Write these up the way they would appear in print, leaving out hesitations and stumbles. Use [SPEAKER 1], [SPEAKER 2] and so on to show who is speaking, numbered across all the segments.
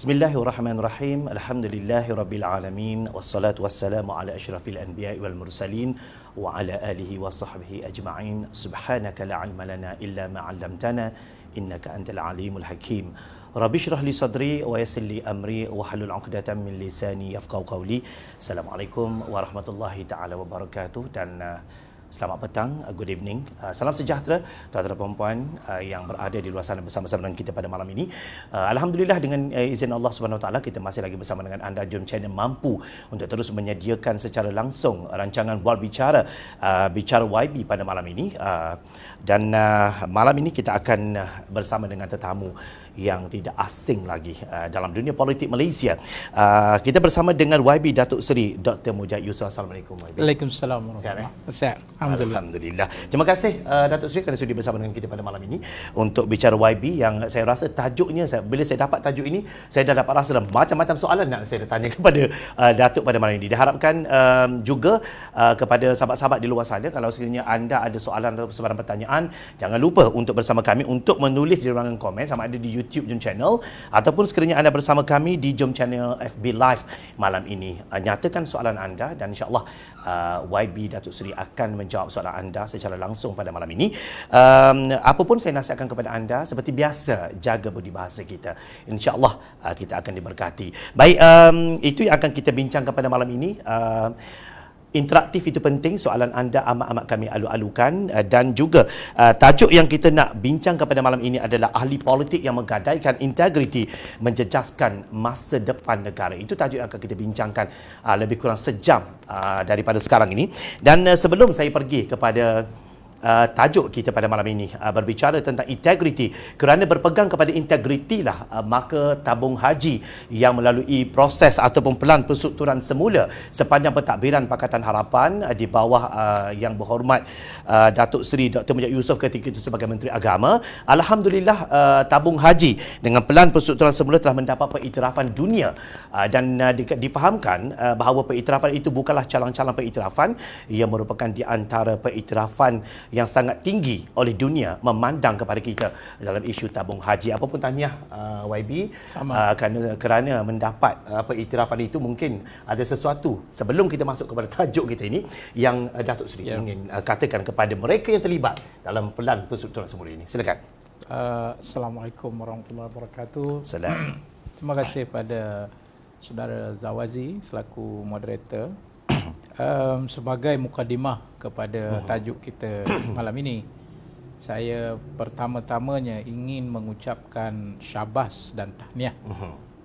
[SPEAKER 1] Bismillahirrahmanirrahim. Alhamdulillahirabbil alamin wassalatu wassalamu ala asyrafil anbiya'i wal mursalin wa ala alihi wa sahbihi ajma'in. Subhanaka la ilma lana illa ma 'allamtana innaka antal alimul hakim. Rabbi shrah li sadri wa yassir li amri wa hlul 'uqdatam min lisani yafqahu qawli. Assalamualaikum warahmatullahi taala wabarakatuh dan selamat petang, good evening. Salam sejahtera tuan-tuan dan puan-puan yang berada di luar sana bersama-sama dengan kita pada malam ini. Alhamdulillah dengan izin Allah Subhanahu Wa Taala kita masih lagi bersama dengan anda. Jom Channel mampu untuk terus menyediakan secara langsung rancangan Bual Bicara, Bicara YB pada malam ini. Dan malam ini kita akan bersama dengan tetamu yang tidak asing lagi dalam dunia politik Malaysia. Kita bersama dengan YB Datuk Seri Dr. Mujahid Yusof. Assalamualaikum YB.
[SPEAKER 2] Waalaikumsalam warahmatullahi wabarakatuh. Alhamdulillah.
[SPEAKER 1] Terima kasih Datuk Seri kerana sudi bersama dengan kita pada malam ini untuk bicara YB yang saya rasa tajuknya, bila saya dapat tajuk ini, saya dah dapat rasa macam-macam soalan nak saya tanya kepada Datuk pada malam ini. Diharapkan juga kepada sahabat-sahabat di luar sana, kalau sekiranya anda ada soalan atau sebarang pertanyaan, jangan lupa untuk bersama kami untuk menulis di ruangan komen sama ada di YouTube Jom Channel ataupun sekiranya anda bersama kami di Jom Channel FB Live malam ini. Nyatakan soalan anda dan insya-Allah YB Datuk Seri akan menjawab soalan anda secara langsung pada malam ini. Apapun saya nasihatkan kepada anda, seperti biasa, jaga budi bahasa kita. InsyaAllah kita akan diberkati. Baik, itu yang akan kita bincangkan pada malam ini. Interaktif itu penting, soalan anda amat-amat kami alu-alukan dan juga tajuk yang kita nak bincang pada malam ini adalah ahli politik yang menggadaikan integriti menjejaskan masa depan negara. Itu tajuk yang akan kita bincangkan lebih kurang sejam daripada sekarang ini. Dan sebelum saya pergi kepada tajuk kita pada malam ini berbicara tentang integriti, kerana berpegang kepada integriti lah maka tabung haji yang melalui proses ataupun pelan penstrukturan semula sepanjang pentadbiran Pakatan Harapan di bawah yang berhormat Datuk Seri Dr. Mujahid Yusof ketika itu sebagai Menteri Agama, alhamdulillah tabung haji dengan pelan penstrukturan semula telah mendapat pengiktirafan dunia dan difahamkan bahawa pengiktirafan itu bukanlah calang-calang pengiktirafan, ia merupakan di antara pengiktirafan yang sangat tinggi oleh dunia memandang kepada kita dalam isu tabung haji. Apapun tahniah YB kerana mendapat pengiktirafan itu. Mungkin ada sesuatu sebelum kita masuk kepada tajuk kita ini yang Datuk Seri ingin katakan kepada mereka yang terlibat dalam pelan penstrukturan semula ini. Silakan.
[SPEAKER 2] Assalamualaikum warahmatullahi wabarakatuh.
[SPEAKER 1] Salam.
[SPEAKER 2] Terima kasih pada saudara Zawazi selaku moderator. Sebagai mukadimah kepada tajuk kita malam ini, saya pertama-tamanya ingin mengucapkan syabas dan tahniah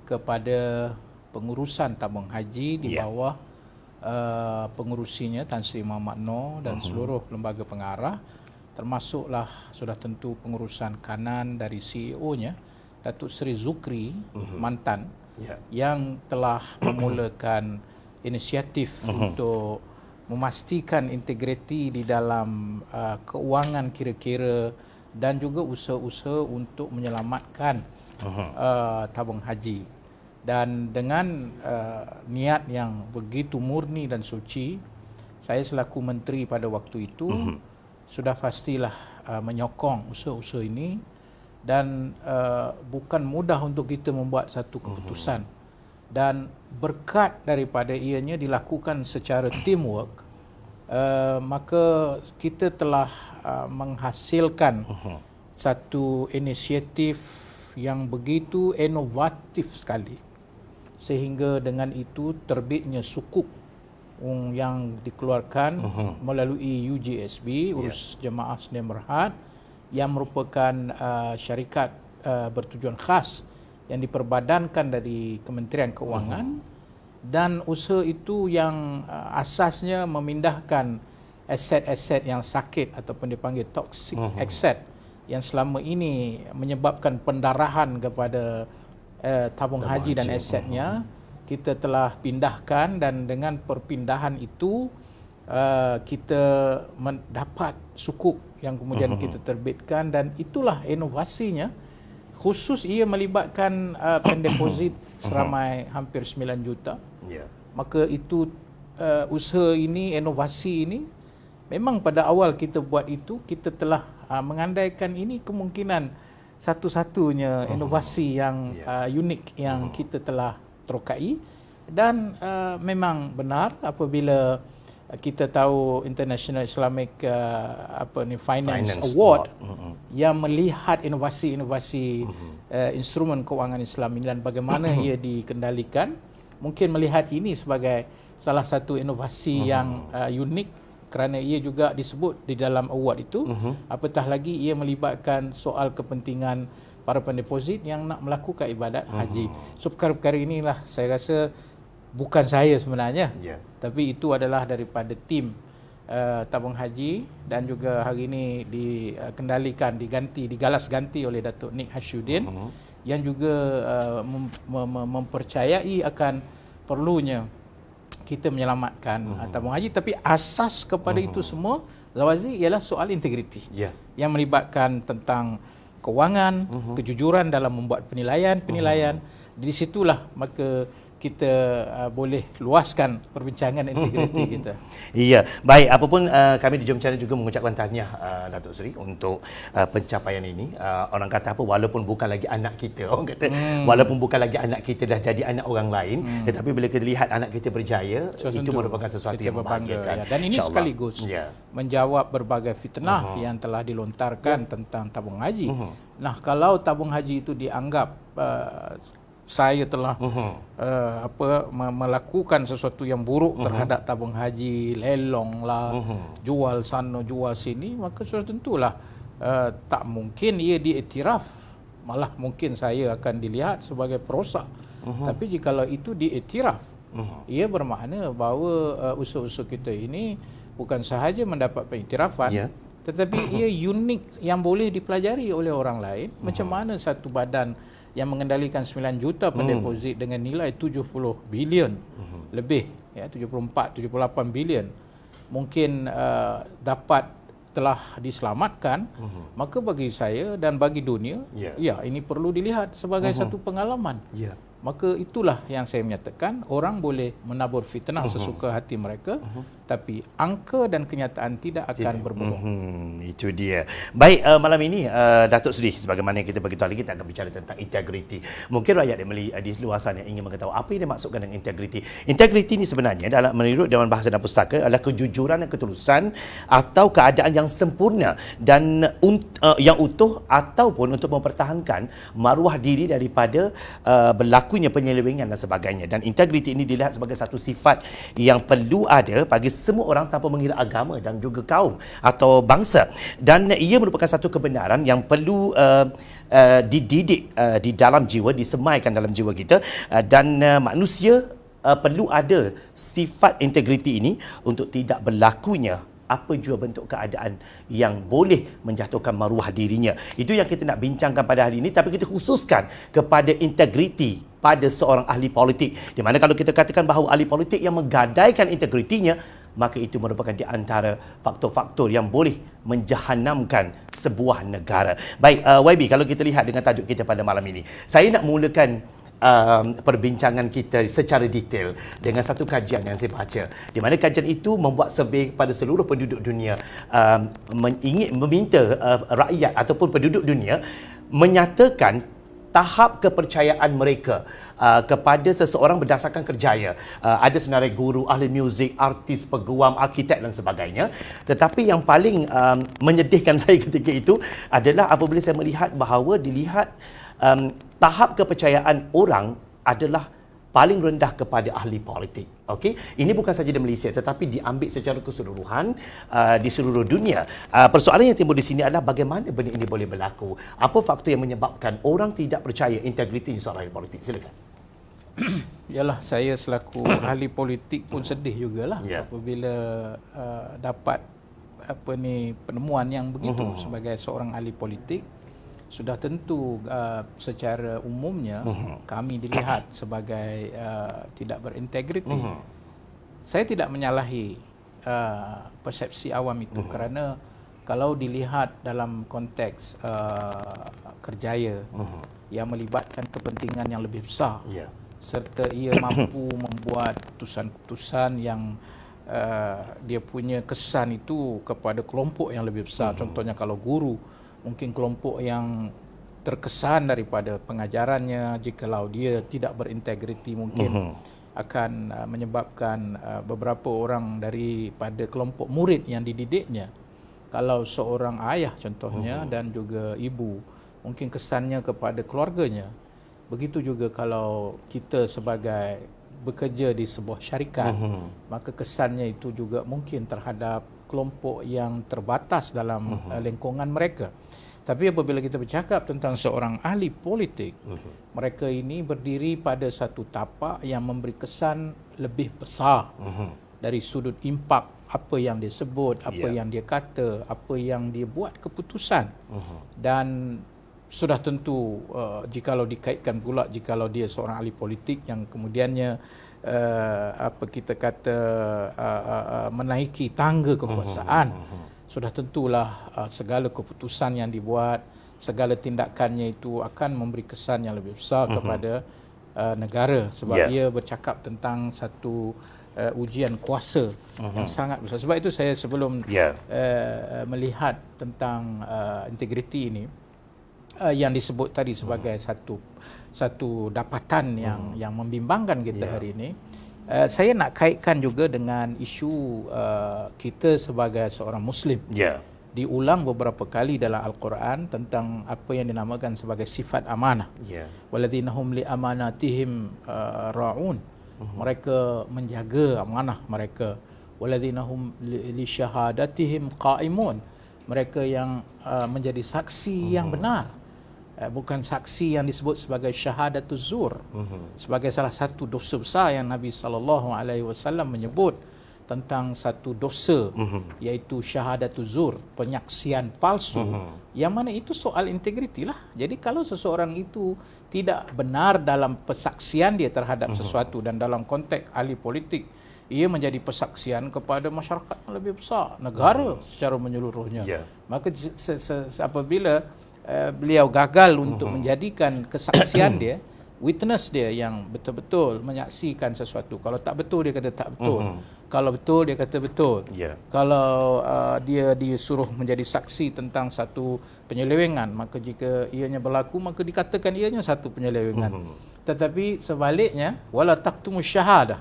[SPEAKER 2] kepada pengurusan tabung haji di bawah pengurusinya Tan Sri Muhammad Noor dan seluruh lembaga pengarah, termasuklah sudah tentu pengurusan kanan dari CEO-nya Datuk Seri Zukri mantan yang telah memulakan inisiatif untuk memastikan integriti di dalam keuangan kira-kira dan juga usaha-usaha untuk menyelamatkan tabung haji. Dan dengan niat yang begitu murni dan suci, saya selaku menteri pada waktu itu sudah pastilah menyokong usaha-usaha ini dan bukan mudah untuk kita membuat satu keputusan. Dan berkat daripada ianya dilakukan secara teamwork, maka kita telah menghasilkan satu inisiatif yang begitu inovatif sekali, sehingga dengan itu terbitnya sukuk yang dikeluarkan melalui UJSB, Urus Jemaah Sedia Berhad, yang merupakan syarikat bertujuan khas yang diperbadankan dari Kementerian Keuangan, dan usaha itu yang asasnya memindahkan aset-aset yang sakit ataupun dipanggil toxic asset yang selama ini menyebabkan pendarahan kepada tabung haji dan asetnya, kita telah pindahkan. Dan dengan perpindahan itu kita mendapat sukuk yang kemudian kita terbitkan, dan itulah inovasinya. Khusus ia melibatkan pendeposit seramai hampir 9 juta. Maka itu usaha ini, inovasi ini, memang pada awal kita buat itu, kita telah mengandaikan ini kemungkinan satu-satunya inovasi yang unik yang kita telah terokai. Dan memang benar apabila kita tahu International Islamic Finance Award yang melihat inovasi-inovasi instrumen kewangan Islam ini dan bagaimana ia dikendalikan, mungkin melihat ini sebagai salah satu inovasi yang unik kerana ia juga disebut di dalam award itu. Apatah lagi ia melibatkan soal kepentingan para pendeposit yang nak melakukan ibadat haji. So perkara-perkara inilah saya rasa bukan saya sebenarnya, tapi itu adalah daripada tim tabung haji dan juga hari ini dikendalikan, digalas ganti oleh Datuk Nik Hashyuddin yang juga mempercayai akan perlunya kita menyelamatkan tabung haji. Tapi asas kepada itu semua, Zawazi, ialah soal integriti yang melibatkan tentang kewangan, kejujuran dalam membuat penilaian. Di situlah maka kita boleh luaskan perbincangan integriti kita.
[SPEAKER 1] Ya, baik. Apapun kami di Jom Channel juga mengucapkan tahniah Datuk Seri untuk pencapaian ini. Orang kata apa, walaupun bukan lagi anak kita, orang kata walaupun bukan lagi anak kita dah jadi anak orang lain, tetapi bila kita lihat anak kita berjaya, itu merupakan sesuatu yang membahagiakan.
[SPEAKER 2] Dan ini sekaligus menjawab berbagai fitnah yang telah dilontarkan tentang tabung haji. Nah, kalau tabung haji itu dianggap saya telah melakukan sesuatu yang buruk terhadap tabung haji, lelong lah, jual sana jual sini, maka sudah tentulah tak mungkin ia diiktiraf, malah mungkin saya akan dilihat sebagai perosak. Tapi jikalau itu diiktiraf, ia bermakna bahawa usaha-usaha kita ini bukan sahaja mendapat pengiktirafan, tetapi ia unik yang boleh dipelajari oleh orang lain. Macam mana satu badan yang mengendalikan 9 juta pendeposit dengan nilai 70 bilion lebih, 74-78 bilion mungkin dapat telah diselamatkan, maka bagi saya dan bagi dunia, ini perlu dilihat sebagai satu pengalaman. Maka itulah yang saya menyatakan, orang boleh menabur fitnah sesuka hati mereka, tapi angka dan kenyataan tidak akan berbohong.
[SPEAKER 1] Itu dia. Baik, malam ini Datuk Seri, sebagaimana yang kita beritahu lagi, kita akan bicara tentang integriti. Mungkin rakyat di luar sana yang ingin mengetahui apa yang dimaksudkan dengan integriti. Integriti ini sebenarnya dalam menurut Dewan Bahasa dan Pustaka adalah kejujuran dan ketulusan atau keadaan yang sempurna dan yang utuh ataupun untuk mempertahankan maruah diri daripada berlakunya penyelewengan dan sebagainya. Dan integriti ini dilihat sebagai satu sifat yang perlu ada bagi semua orang tanpa mengira agama dan juga kaum atau bangsa. Dan ia merupakan satu kebenaran yang perlu dididik di dalam jiwa, disemaikan dalam jiwa kita, dan manusia perlu ada sifat integriti ini untuk tidak berlakunya apa jua bentuk keadaan yang boleh menjatuhkan maruah dirinya. Itu yang kita nak bincangkan pada hari ini, tapi kita khususkan kepada integriti pada seorang ahli politik. Di mana kalau kita katakan bahawa ahli politik yang menggadaikan integritinya, maka itu merupakan di antara faktor-faktor yang boleh menjahanamkan sebuah negara. Baik, YB, kalau kita lihat dengan tajuk kita pada malam ini, saya nak mulakan perbincangan kita secara detail dengan satu kajian yang saya baca, di mana kajian itu membuat survey kepada seluruh penduduk dunia, ingin meminta rakyat ataupun penduduk dunia menyatakan tahap kepercayaan mereka kepada seseorang berdasarkan kerjaya. Ada senarai guru, ahli muzik, artis, peguam, arkitek dan sebagainya. Tetapi yang paling menyedihkan saya ketika itu adalah apabila saya melihat bahawa dilihat tahap kepercayaan orang adalah paling rendah kepada ahli politik. Okey, ini bukan saja di Malaysia tetapi diambil secara keseluruhan di seluruh dunia. Persoalan yang timbul di sini adalah bagaimana benda ini boleh berlaku? Apa faktor yang menyebabkan orang tidak percaya integriti seorang ahli politik? Silakan.
[SPEAKER 2] Yalah, saya selaku ahli politik pun sedih jugalah apabila dapat penemuan yang begitu sebagai seorang ahli politik. Sudah tentu secara umumnya kami dilihat sebagai tidak berintegriti. Saya tidak menyalahi persepsi awam itu kerana kalau dilihat dalam konteks kerjaya yang melibatkan kepentingan yang lebih besar, serta ia mampu membuat keputusan-keputusan yang dia punya kesan itu kepada kelompok yang lebih besar. Contohnya kalau guru, mungkin kelompok yang terkesan daripada pengajarannya, jikalau dia tidak berintegriti mungkin akan menyebabkan beberapa orang daripada kelompok murid yang dididiknya, kalau seorang ayah contohnya dan juga ibu, mungkin kesannya kepada keluarganya. Begitu juga kalau kita sebagai bekerja di sebuah syarikat, maka kesannya itu juga mungkin terhadap kelompok yang terbatas dalam lingkungan mereka. Tapi apabila kita bercakap tentang seorang ahli politik, mereka ini berdiri pada satu tapak yang memberi kesan lebih besar dari sudut impak apa yang dia sebut, apa yang dia kata, apa yang dia buat keputusan. Dan sudah tentu jikalau dikaitkan pula jikalau dia seorang ahli politik yang kemudiannya apa kita kata menaiki tangga kekuasaan, sudah tentulah segala keputusan yang dibuat, segala tindakannya itu akan memberi kesan yang lebih besar kepada negara, sebab ia bercakap tentang satu ujian kuasa yang sangat besar. Sebab itu saya sebelum melihat tentang integriti ini yang disebut tadi sebagai satu dapatan yang membimbangkan kita hari ini, saya nak kaitkan juga dengan isu kita sebagai seorang Muslim. Diulang beberapa kali dalam Al-Quran tentang apa yang dinamakan sebagai sifat amanah. Walladzina hum li amanatihim ra'un. Mereka menjaga amanah mereka. Walladzina hum li syahadatihim qa'imun. Mereka yang menjadi saksi yang benar. Bukan saksi yang disebut sebagai syahadatuz zur, sebagai salah satu dosa besar yang Nabi SAW menyebut tentang satu dosa, iaitu syahadatuz zur, penyaksian palsu, yang mana itu soal integriti lah. Jadi kalau seseorang itu tidak benar dalam persaksian dia terhadap sesuatu, dan dalam konteks ahli politik, ia menjadi persaksian kepada masyarakat yang lebih besar, negara secara menyeluruhnya. Maka apabila beliau gagal untuk menjadikan kesaksian dia, witness dia yang betul-betul menyaksikan sesuatu. Kalau tak betul dia kata tak betul. Kalau betul dia kata betul. Kalau dia disuruh menjadi saksi tentang satu penyelewengan, maka jika ianya berlaku maka dikatakan ianya satu penyelewengan. Tetapi sebaliknya, wala taqtumus syahadah.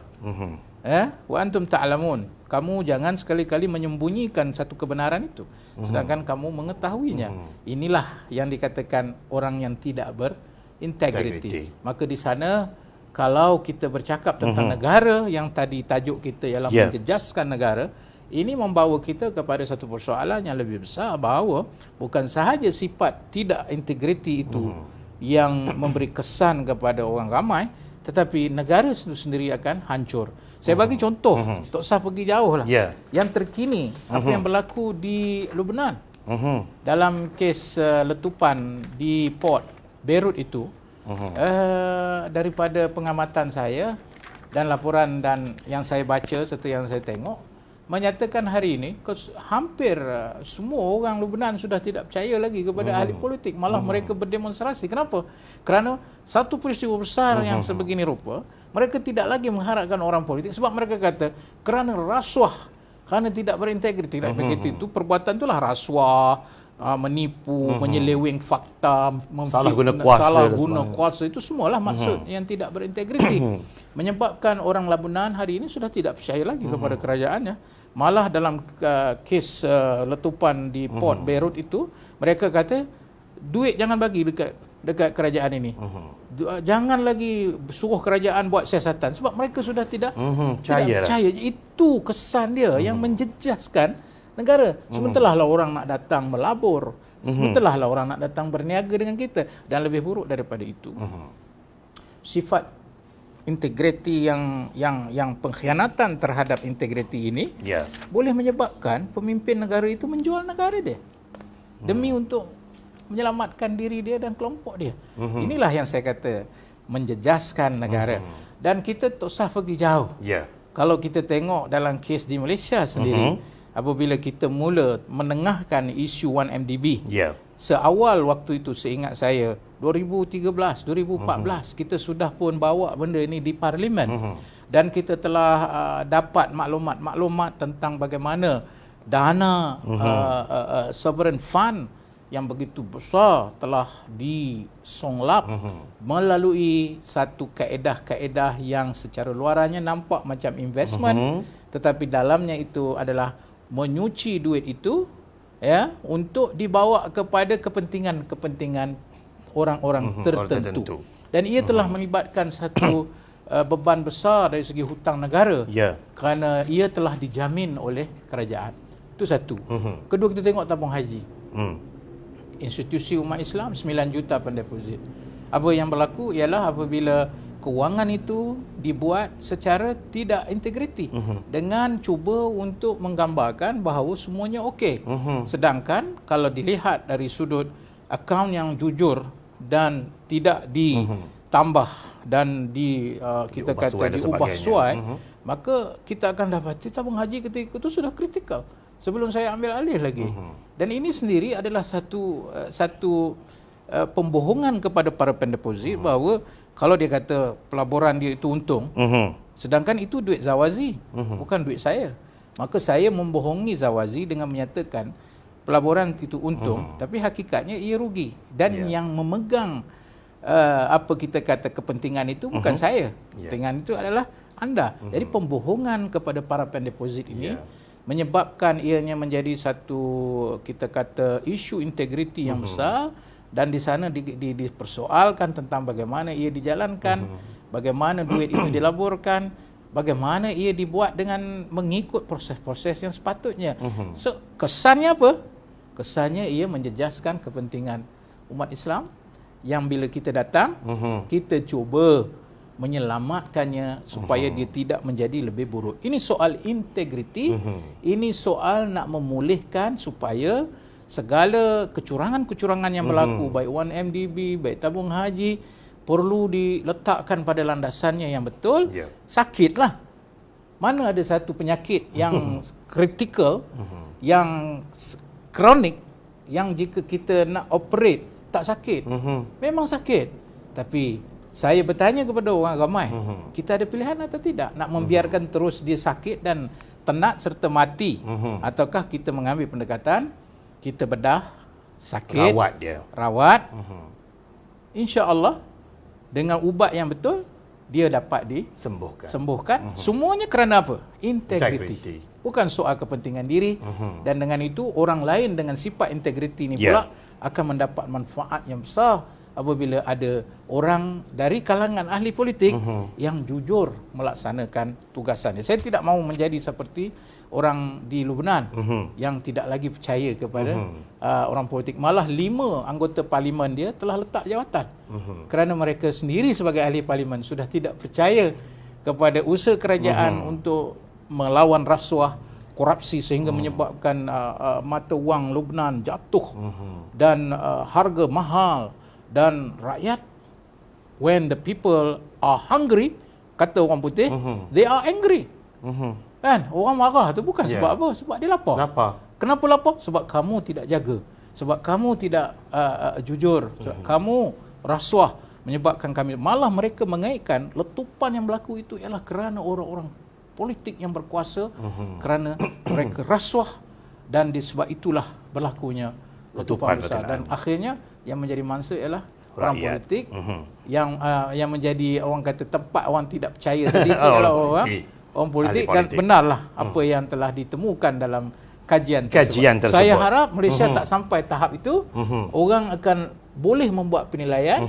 [SPEAKER 2] Wa antum ta'lamun. Kamu jangan sekali-kali menyembunyikan satu kebenaran itu sedangkan kamu mengetahuinya. Inilah yang dikatakan orang yang tidak berintegriti. Maka di sana kalau kita bercakap tentang negara, yang tadi tajuk kita ialah menjejaskan negara, ini membawa kita kepada satu persoalan yang lebih besar, bahawa bukan sahaja sifat tidak integriti itu yang memberi kesan kepada orang ramai, tetapi negara itu sendiri akan hancur. Saya bagi contoh, tak usah pergi jauh lah. Yang terkini, apa yang berlaku di Lebanon. Dalam kes letupan di Port Beirut itu, daripada pengamatan saya dan laporan dan yang saya baca serta yang saya tengok, menyatakan hari ini hampir semua orang Lebanon sudah tidak percaya lagi kepada ahli politik. Malah mereka berdemonstrasi. Kenapa? Kerana satu peristiwa besar yang sebegini rupa, mereka tidak lagi mengharapkan orang politik, sebab mereka kata kerana rasuah, kerana tidak berintegriti, tidak begitu itu, perbuatan itulah rasuah, menipu, menyeleweng fakta,
[SPEAKER 1] salah guna
[SPEAKER 2] kuasa, itu semualah maksud yang tidak berintegriti. Menyebabkan orang Lebanon hari ini sudah tidak percaya lagi kepada kerajaannya. Malah dalam kes letupan di Port Beirut itu, mereka kata duit jangan bagi dekat kerajaan ini. Jangan lagi suruh kerajaan buat siasatan, sebab mereka sudah tidak percaya. Itu kesan dia yang menjejaskan negara. Sementara orang nak datang melabur, sementara orang nak datang berniaga dengan kita, dan lebih buruk daripada itu, sifat integriti yang pengkhianatan terhadap integriti ini boleh menyebabkan pemimpin negara itu menjual negara dia demi untuk menyelamatkan diri dia dan kelompok dia. Inilah yang saya kata menjejaskan negara. Dan kita tak usah pergi jauh. Kalau kita tengok dalam kes di Malaysia sendiri, apabila kita mula menengahkan isu 1MDB, seawal waktu itu seingat saya 2013, 2014 kita sudah pun bawa benda ini di Parlimen, dan kita telah dapat maklumat-maklumat tentang bagaimana dana sovereign fund yang begitu besar telah disonglap melalui satu kaedah-kaedah yang secara luarannya nampak macam investment, tetapi dalamnya itu adalah menyuci duit itu ya untuk dibawa kepada kepentingan orang-orang tertentu. Dan ia telah melibatkan satu beban besar dari segi hutang negara kerana ia telah dijamin oleh kerajaan. Itu satu. Kedua, kita tengok tabung haji. Institusi umat Islam 9 juta pendeposit. Apa yang berlaku ialah apabila kewangan itu dibuat secara tidak integriti dengan cuba untuk menggambarkan bahawa semuanya okey. Sedangkan kalau dilihat dari sudut akaun yang jujur dan tidak ditambah dan kita kata diubah suai, maka kita akan dapati tabung haji ketika itu sudah kritikal sebelum saya ambil alih lagi. Dan ini sendiri adalah satu pembohongan kepada para pendeposit bahawa kalau dia kata pelaburan dia itu untung, sedangkan itu duit Zawazi, bukan duit saya. Maka saya membohongi Zawazi dengan menyatakan pelaburan itu untung, tapi hakikatnya ia rugi. Dan yang memegang apa kita kata kepentingan itu bukan saya. Kepentingan itu adalah anda. Jadi pembohongan kepada para pendeposit ini menyebabkan ianya menjadi satu kita kata isu integriti yang besar, dan di sana dipersoalkan tentang bagaimana ia dijalankan, bagaimana duit itu dilaburkan, bagaimana ia dibuat dengan mengikut proses-proses yang sepatutnya. So, kesannya apa? Kesannya ia menjejaskan kepentingan umat Islam yang bila kita datang, kita cuba menyelamatkannya supaya dia tidak menjadi lebih buruk. Ini soal integriti, ini soal nak memulihkan supaya segala kecurangan-kecurangan yang berlaku, baik 1MDB, baik tabung haji, perlu diletakkan pada landasannya yang betul. Sakitlah. Mana ada satu penyakit yang kritikal, yang kronik, yang jika kita nak operate tak sakit. Memang sakit. Tapi saya bertanya kepada orang ramai, kita ada pilihan atau tidak? Nak membiarkan terus dia sakit dan tenat serta mati, ataukah kita mengambil pendekatan, kita bedah, sakit, rawat, insya-Allah dengan ubat yang betul dia dapat disembuhkan. Semuanya kerana apa? Integriti. Bukan soal kepentingan diri. Dan dengan itu orang lain dengan sifat integriti ini pula akan mendapat manfaat yang besar apabila ada orang dari kalangan ahli politik yang jujur melaksanakan tugasannya. Saya tidak mahu menjadi seperti orang di Lubnan yang tidak lagi percaya kepada orang politik. Malah 5 anggota parlimen dia telah letak jawatan kerana mereka sendiri sebagai ahli parlimen sudah tidak percaya kepada usaha kerajaan untuk melawan rasuah, korupsi sehingga menyebabkan mata wang Lubnan jatuh dan harga mahal. Dan rakyat, when the people are hungry, kata orang putih, they are angry. Kan? Orang marah tu bukan sebab apa? Sebab dia lapar. Kenapa lapar? Sebab kamu tidak jaga. Sebab kamu tidak jujur. Sebab kamu rasuah menyebabkan kami. Malah mereka mengaitkan letupan yang berlaku itu ialah kerana orang-orang politik yang berkuasa, kerana mereka rasuah, dan disebab itulah berlakunya letupan besar. Dan akhirnya yang menjadi mangsa ialah orang politik yang menjadi orang kata tempat orang tidak percaya tadi itu ialah orang politik. Dan benarlah apa yang telah ditemukan dalam kajian tersebut. Saya harap Malaysia tak sampai tahap itu. Orang akan boleh membuat penilaian.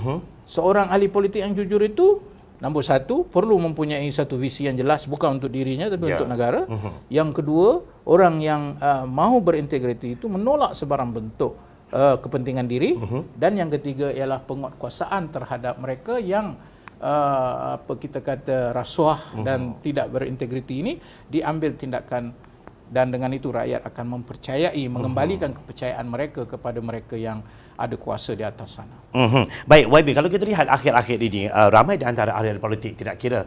[SPEAKER 2] Seorang ahli politik yang jujur itu, nombor satu, perlu mempunyai satu visi yang jelas, bukan untuk dirinya tapi untuk negara. Yang kedua, orang yang mahu berintegriti itu menolak sebarang bentuk kepentingan diri. Dan yang ketiga ialah penguatkuasaan terhadap mereka yang apa kita kata rasuah dan tidak berintegriti ini, diambil tindakan, dan dengan itu rakyat akan mempercayai, mengembalikan kepercayaan mereka kepada mereka yang ada kuasa di atas sana.
[SPEAKER 1] Baik, YB, kalau kita lihat akhir-akhir ini, ramai di antara ahli politik, tidak kira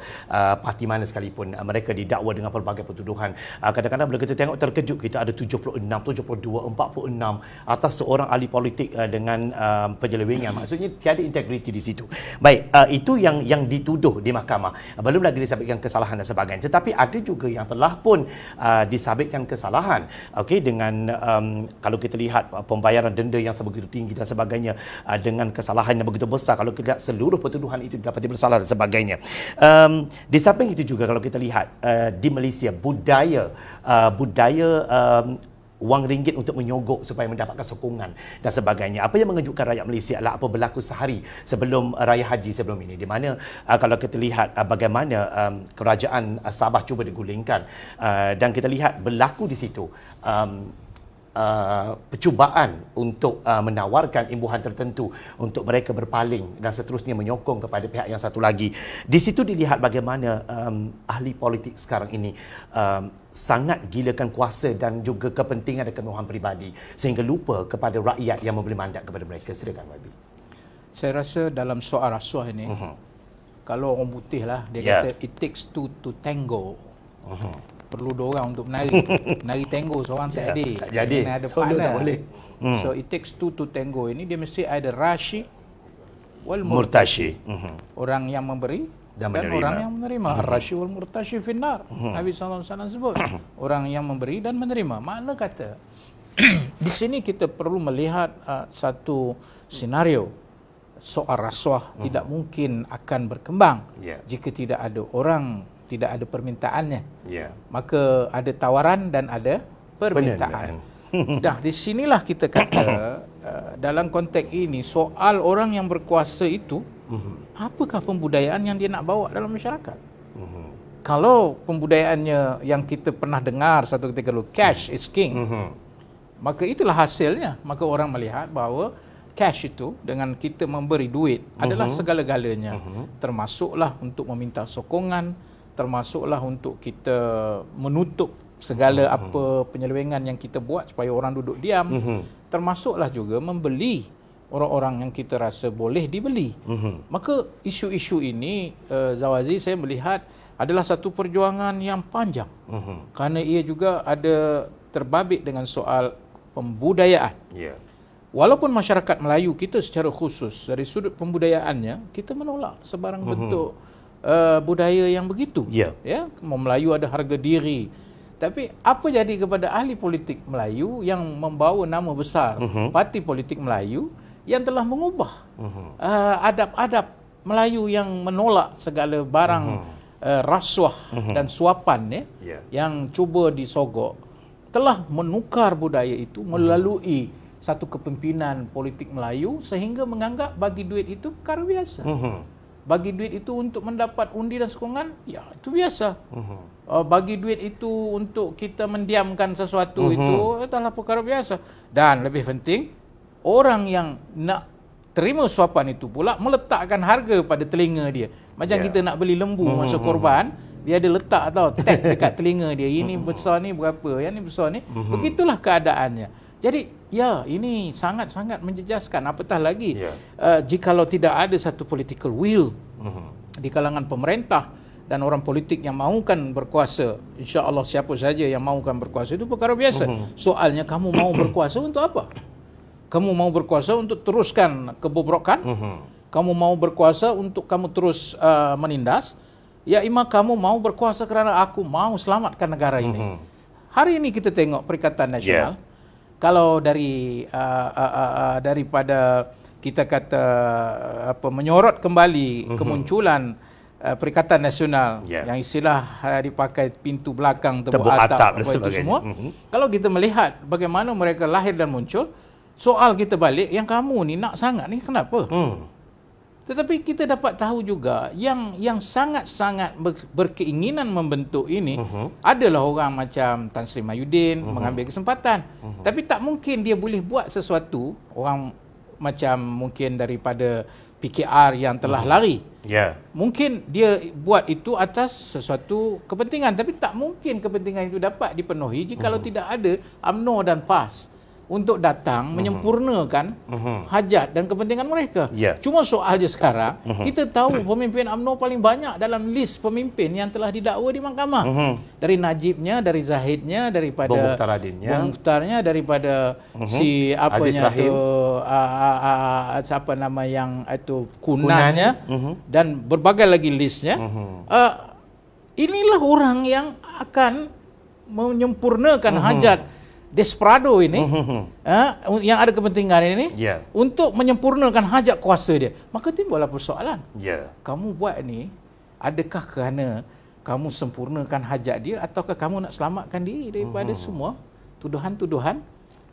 [SPEAKER 1] parti mana sekalipun, mereka didakwa dengan pelbagai pertuduhan. Kadang-kadang bila kita tengok terkejut, kita ada 76, 72, 46 atas seorang ahli politik dengan penyelewengan. Maksudnya tiada integriti di situ. Baik, itu yang dituduh di mahkamah. Belum lagi disabitkan kesalahan dan sebagainya. Tetapi ada juga yang telah pun disabitkan memberikan kesalahan, okey, dengan kalau kita lihat pembayaran denda yang sebegitu tinggi dan sebagainya, dengan kesalahan yang begitu besar, kalau kita lihat seluruh pertuduhan itu didapati bersalah dan sebagainya. Di samping itu juga kalau kita lihat di Malaysia budaya wang ringgit untuk menyogok supaya mendapatkan sokongan dan sebagainya. Apa yang mengejutkan rakyat Malaysia adalah apa berlaku sehari sebelum Raya Haji sebelum ini, di mana kalau kita lihat bagaimana kerajaan Sabah cuba digulingkan, dan kita lihat berlaku di situ percubaan untuk menawarkan imbuhan tertentu untuk mereka berpaling dan seterusnya menyokong kepada pihak yang satu lagi. Di situ dilihat bagaimana ahli politik sekarang ini sangat gilakan kuasa dan juga kepentingan dan kemewahan peribadi sehingga lupa kepada rakyat yang memberi mandat kepada mereka. Silakan YB.
[SPEAKER 2] Saya rasa dalam soal rasuah ini, kalau orang putih lah, dia kata it takes two to tango. Perlu dua orang untuk menari. Menari tango seorang tak ada.
[SPEAKER 1] Tak jadi.
[SPEAKER 2] Kena ada
[SPEAKER 1] Solo
[SPEAKER 2] partner.
[SPEAKER 1] tak boleh.
[SPEAKER 2] So it takes two to tango ini, dia mesti ada Rashid wal
[SPEAKER 1] Murtashi.
[SPEAKER 2] orang yang memberi dan
[SPEAKER 1] menerima.
[SPEAKER 2] orang yang menerima. Ar-Rashid wal Murtashi finnar. Nabi SAW sebut orang yang memberi dan menerima. Makna kata di sini kita perlu melihat satu senario. Soal rasuah tidak mungkin akan berkembang jika tidak ada orang, tidak ada permintaannya. Maka ada tawaran dan ada permintaan. Dah di sinilah kita kata dalam konteks ini soal orang yang berkuasa itu, apakah pembudayaan yang dia nak bawa dalam masyarakat? Kalau pembudayaannya yang kita pernah dengar satu ketika dulu, cash is king, maka itulah hasilnya. Maka orang melihat bahawa cash itu dengan kita memberi duit adalah segala-galanya. Termasuklah untuk meminta sokongan, termasuklah untuk kita menutup segala apa penyelewengan yang kita buat supaya orang duduk diam, termasuklah juga membeli orang-orang yang kita rasa boleh dibeli. Maka isu-isu ini, Zawazi, saya melihat adalah satu perjuangan yang panjang, kerana ia juga ada terbabit dengan soal pembudayaan. Walaupun masyarakat Melayu kita secara khusus dari sudut pembudayaannya, kita menolak sebarang bentuk budaya yang begitu. Ya, Melayu ada harga diri. Tapi apa jadi kepada ahli politik Melayu yang membawa nama besar parti politik Melayu yang telah mengubah adab-adab Melayu yang menolak segala barang rasuah dan suapan yang cuba disogok, telah menukar budaya itu melalui satu kepimpinan politik Melayu sehingga menganggap bagi duit itu perkara biasa. Bagi duit itu untuk mendapat undi dan sokongan, ya itu biasa. Bagi duit itu untuk kita mendiamkan sesuatu itu adalah perkara biasa. Dan lebih penting, orang yang nak terima suapan itu pula meletakkan harga pada telinga dia. Macam kita nak beli lembu masa korban, dia ada letak tag dekat telinga dia. Ini besar ni berapa, yang ni besar ni. Begitulah keadaannya. Jadi, ya, ini sangat-sangat menjejaskan. Apatah lagi, jikalau tidak ada satu political will di kalangan pemerintah dan orang politik yang mahukan berkuasa, insya-Allah siapa saja yang mahukan berkuasa itu perkara biasa. Soalnya kamu mau berkuasa untuk apa? Kamu mau berkuasa untuk teruskan kebobrokan? Kamu mau berkuasa untuk kamu terus menindas? Ya, imam kamu mau berkuasa kerana aku mau selamatkan negara ini. Hari ini kita tengok Perikatan Nasional. Kalau dari daripada kita kata menyorot kembali kemunculan Perikatan Nasional yang istilah dipakai pintu belakang tepuk atap apa itu semua. Kalau kita melihat bagaimana mereka lahir dan muncul, soal kita balik, yang kamu ni nak sangat ni kenapa? Tetapi kita dapat tahu juga yang sangat-sangat berkeinginan membentuk ini adalah orang macam Tan Sri Mahyudin mengambil kesempatan. Tapi tak mungkin dia boleh buat sesuatu, orang macam mungkin daripada PKR yang telah lari. Mungkin dia buat itu atas sesuatu kepentingan, tapi tak mungkin kepentingan itu dapat dipenuhi jikalau tidak ada UMNO dan PAS untuk datang menyempurnakan hajat dan kepentingan mereka. Cuma soalnya sekarang, kita tahu pemimpin UMNO paling banyak dalam list pemimpin yang telah didakwa di mahkamah. Dari Najibnya, dari Zahidnya, daripada
[SPEAKER 1] Bung Mukhtarnya,
[SPEAKER 2] daripada si apanya tu, siapa nama yang itu Kunannya, dan berbagai lagi listnya. Inilah orang yang akan menyempurnakan hajat desperado ini, yang ada kepentingan ini, untuk menyempurnakan hajat kuasa dia, maka timbullah persoalan. Kamu buat ni, adakah kerana kamu sempurnakan hajat dia, ataukah kamu nak selamatkan diri daripada semua tuduhan-tuduhan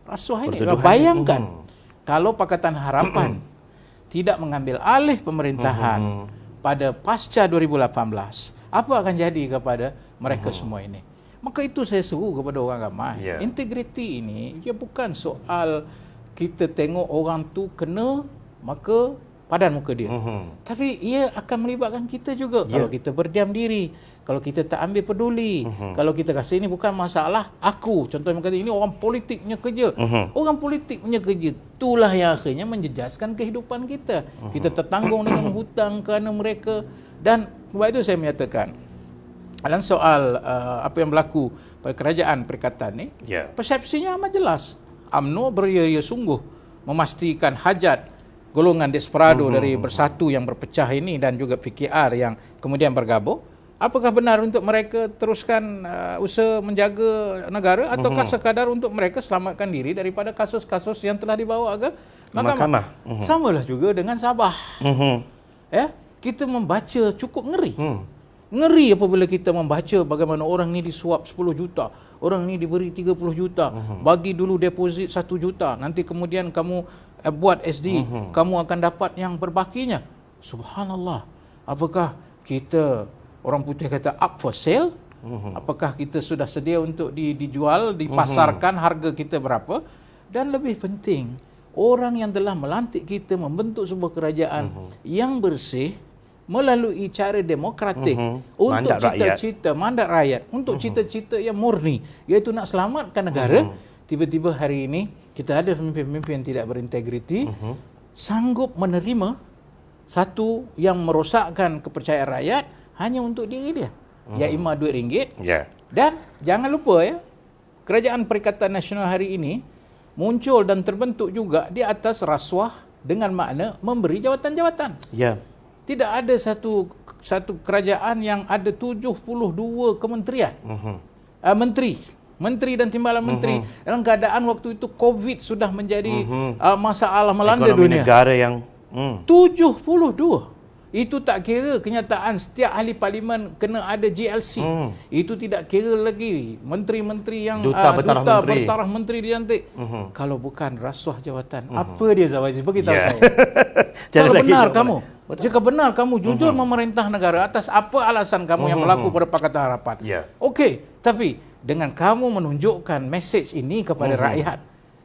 [SPEAKER 2] rasuah ini? Bayangkan kalau Pakatan Harapan tidak mengambil alih pemerintahan pada pasca 2018, apa akan jadi kepada mereka semua ini? Maka itu saya seru kepada orang ramai. Integriti ini ia bukan soal kita tengok orang tu kena maka padan muka dia. Tapi ia akan melibatkan kita juga. Kalau kita berdiam diri, kalau kita tak ambil peduli, kalau kita rasa ini bukan masalah aku, contohnya kata ini orang politik punya kerja. Orang politik punya kerja itulah yang akhirnya menjejaskan kehidupan kita. Kita tertanggung dengan hutang kerana mereka. Dan sebab itu saya menyatakan dalam soal apa yang berlaku pada kerajaan perikatan ni, persepsinya amat jelas. UMNO beria-ria sungguh memastikan hajat golongan desperado dari Bersatu yang berpecah ini dan juga PKR yang kemudian bergabung. Apakah benar untuk mereka teruskan usaha menjaga negara, ataukah sekadar untuk mereka selamatkan diri daripada kasus-kasus yang telah dibawa ke mahkamah? Samalah juga dengan Sabah. Kita membaca cukup ngeri. Ngeri apabila kita membaca bagaimana orang ni disuap 10 juta, orang ni diberi 30 juta, bagi dulu deposit 1 juta, nanti kemudian kamu buat SD, kamu akan dapat yang berbakinya. Subhanallah. Apakah kita, orang putih kata up for sale? Apakah kita sudah sedia untuk dijual, dipasarkan, harga kita berapa? Dan lebih penting, orang yang telah melantik kita membentuk sebuah kerajaan yang bersih melalui cara demokratik untuk cita-cita mandat rakyat, untuk cita-cita yang murni, iaitu nak selamatkan negara. Tiba-tiba hari ini kita ada pemimpin-pemimpin yang tidak berintegriti, sanggup menerima satu yang merosakkan kepercayaan rakyat hanya untuk diri dia, iaitu RM2. Dan jangan lupa Kerajaan Perikatan Nasional hari ini muncul dan terbentuk juga di atas rasuah dengan makna memberi jawatan-jawatan. Tidak ada satu kerajaan yang ada 72 kementerian. Menteri dan timbalan menteri dalam keadaan waktu itu COVID sudah menjadi masalah melanda
[SPEAKER 1] ekonomi
[SPEAKER 2] dunia.
[SPEAKER 1] Negara yang
[SPEAKER 2] 72. Itu tak kira kenyataan setiap ahli parlimen kena ada GLC. Itu tidak kira lagi menteri-menteri yang
[SPEAKER 1] duta bertaraf
[SPEAKER 2] menteri dilantik. Kalau bukan rasuah jawatan, apa dia Zawazi? Beritahu saya. Kalau benar kamu, jika benar kamu jujur memerintah negara, atas apa alasan kamu yang berlaku pada Pakatan Harapan? Okey, tapi dengan kamu menunjukkan mesej ini kepada rakyat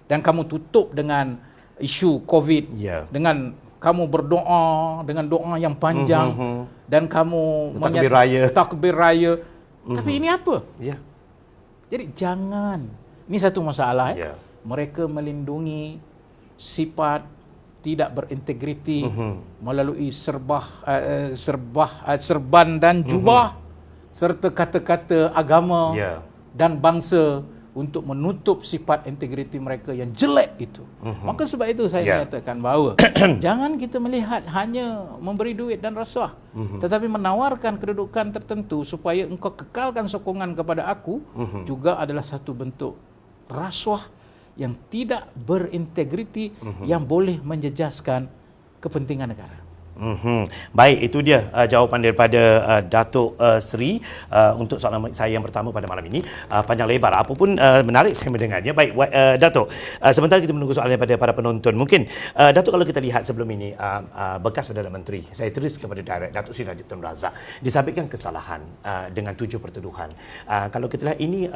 [SPEAKER 2] dan kamu tutup dengan isu COVID, dengan kamu berdoa dengan doa yang panjang dan kamu takbir raya. Tapi ini apa? Jadi jangan. Ini satu masalah. Mereka melindungi sifat tidak berintegriti melalui serban dan jubah serta kata-kata agama dan bangsa untuk menutup sifat integriti mereka yang jelek itu. Maka sebab itu saya nyatakan bahawa jangan kita melihat hanya memberi duit dan rasuah, tetapi menawarkan kedudukan tertentu supaya engkau kekalkan sokongan kepada aku juga adalah satu bentuk rasuah yang tidak berintegriti, yang boleh menjejaskan kepentingan negara.
[SPEAKER 1] Baik, itu dia jawapan daripada Datuk Seri untuk soalan saya yang pertama pada malam ini. Panjang lebar, apapun menarik saya mendengarnya. Baik, Datuk, sementara kita menunggu soalan daripada para penonton, mungkin Datuk, kalau kita lihat sebelum ini bekas Perdana Menteri, saya tulis kepada Datuk Seri Najib Tun Razak, disabitkan kesalahan dengan 7 pertuduhan. Kalau kita lihat ini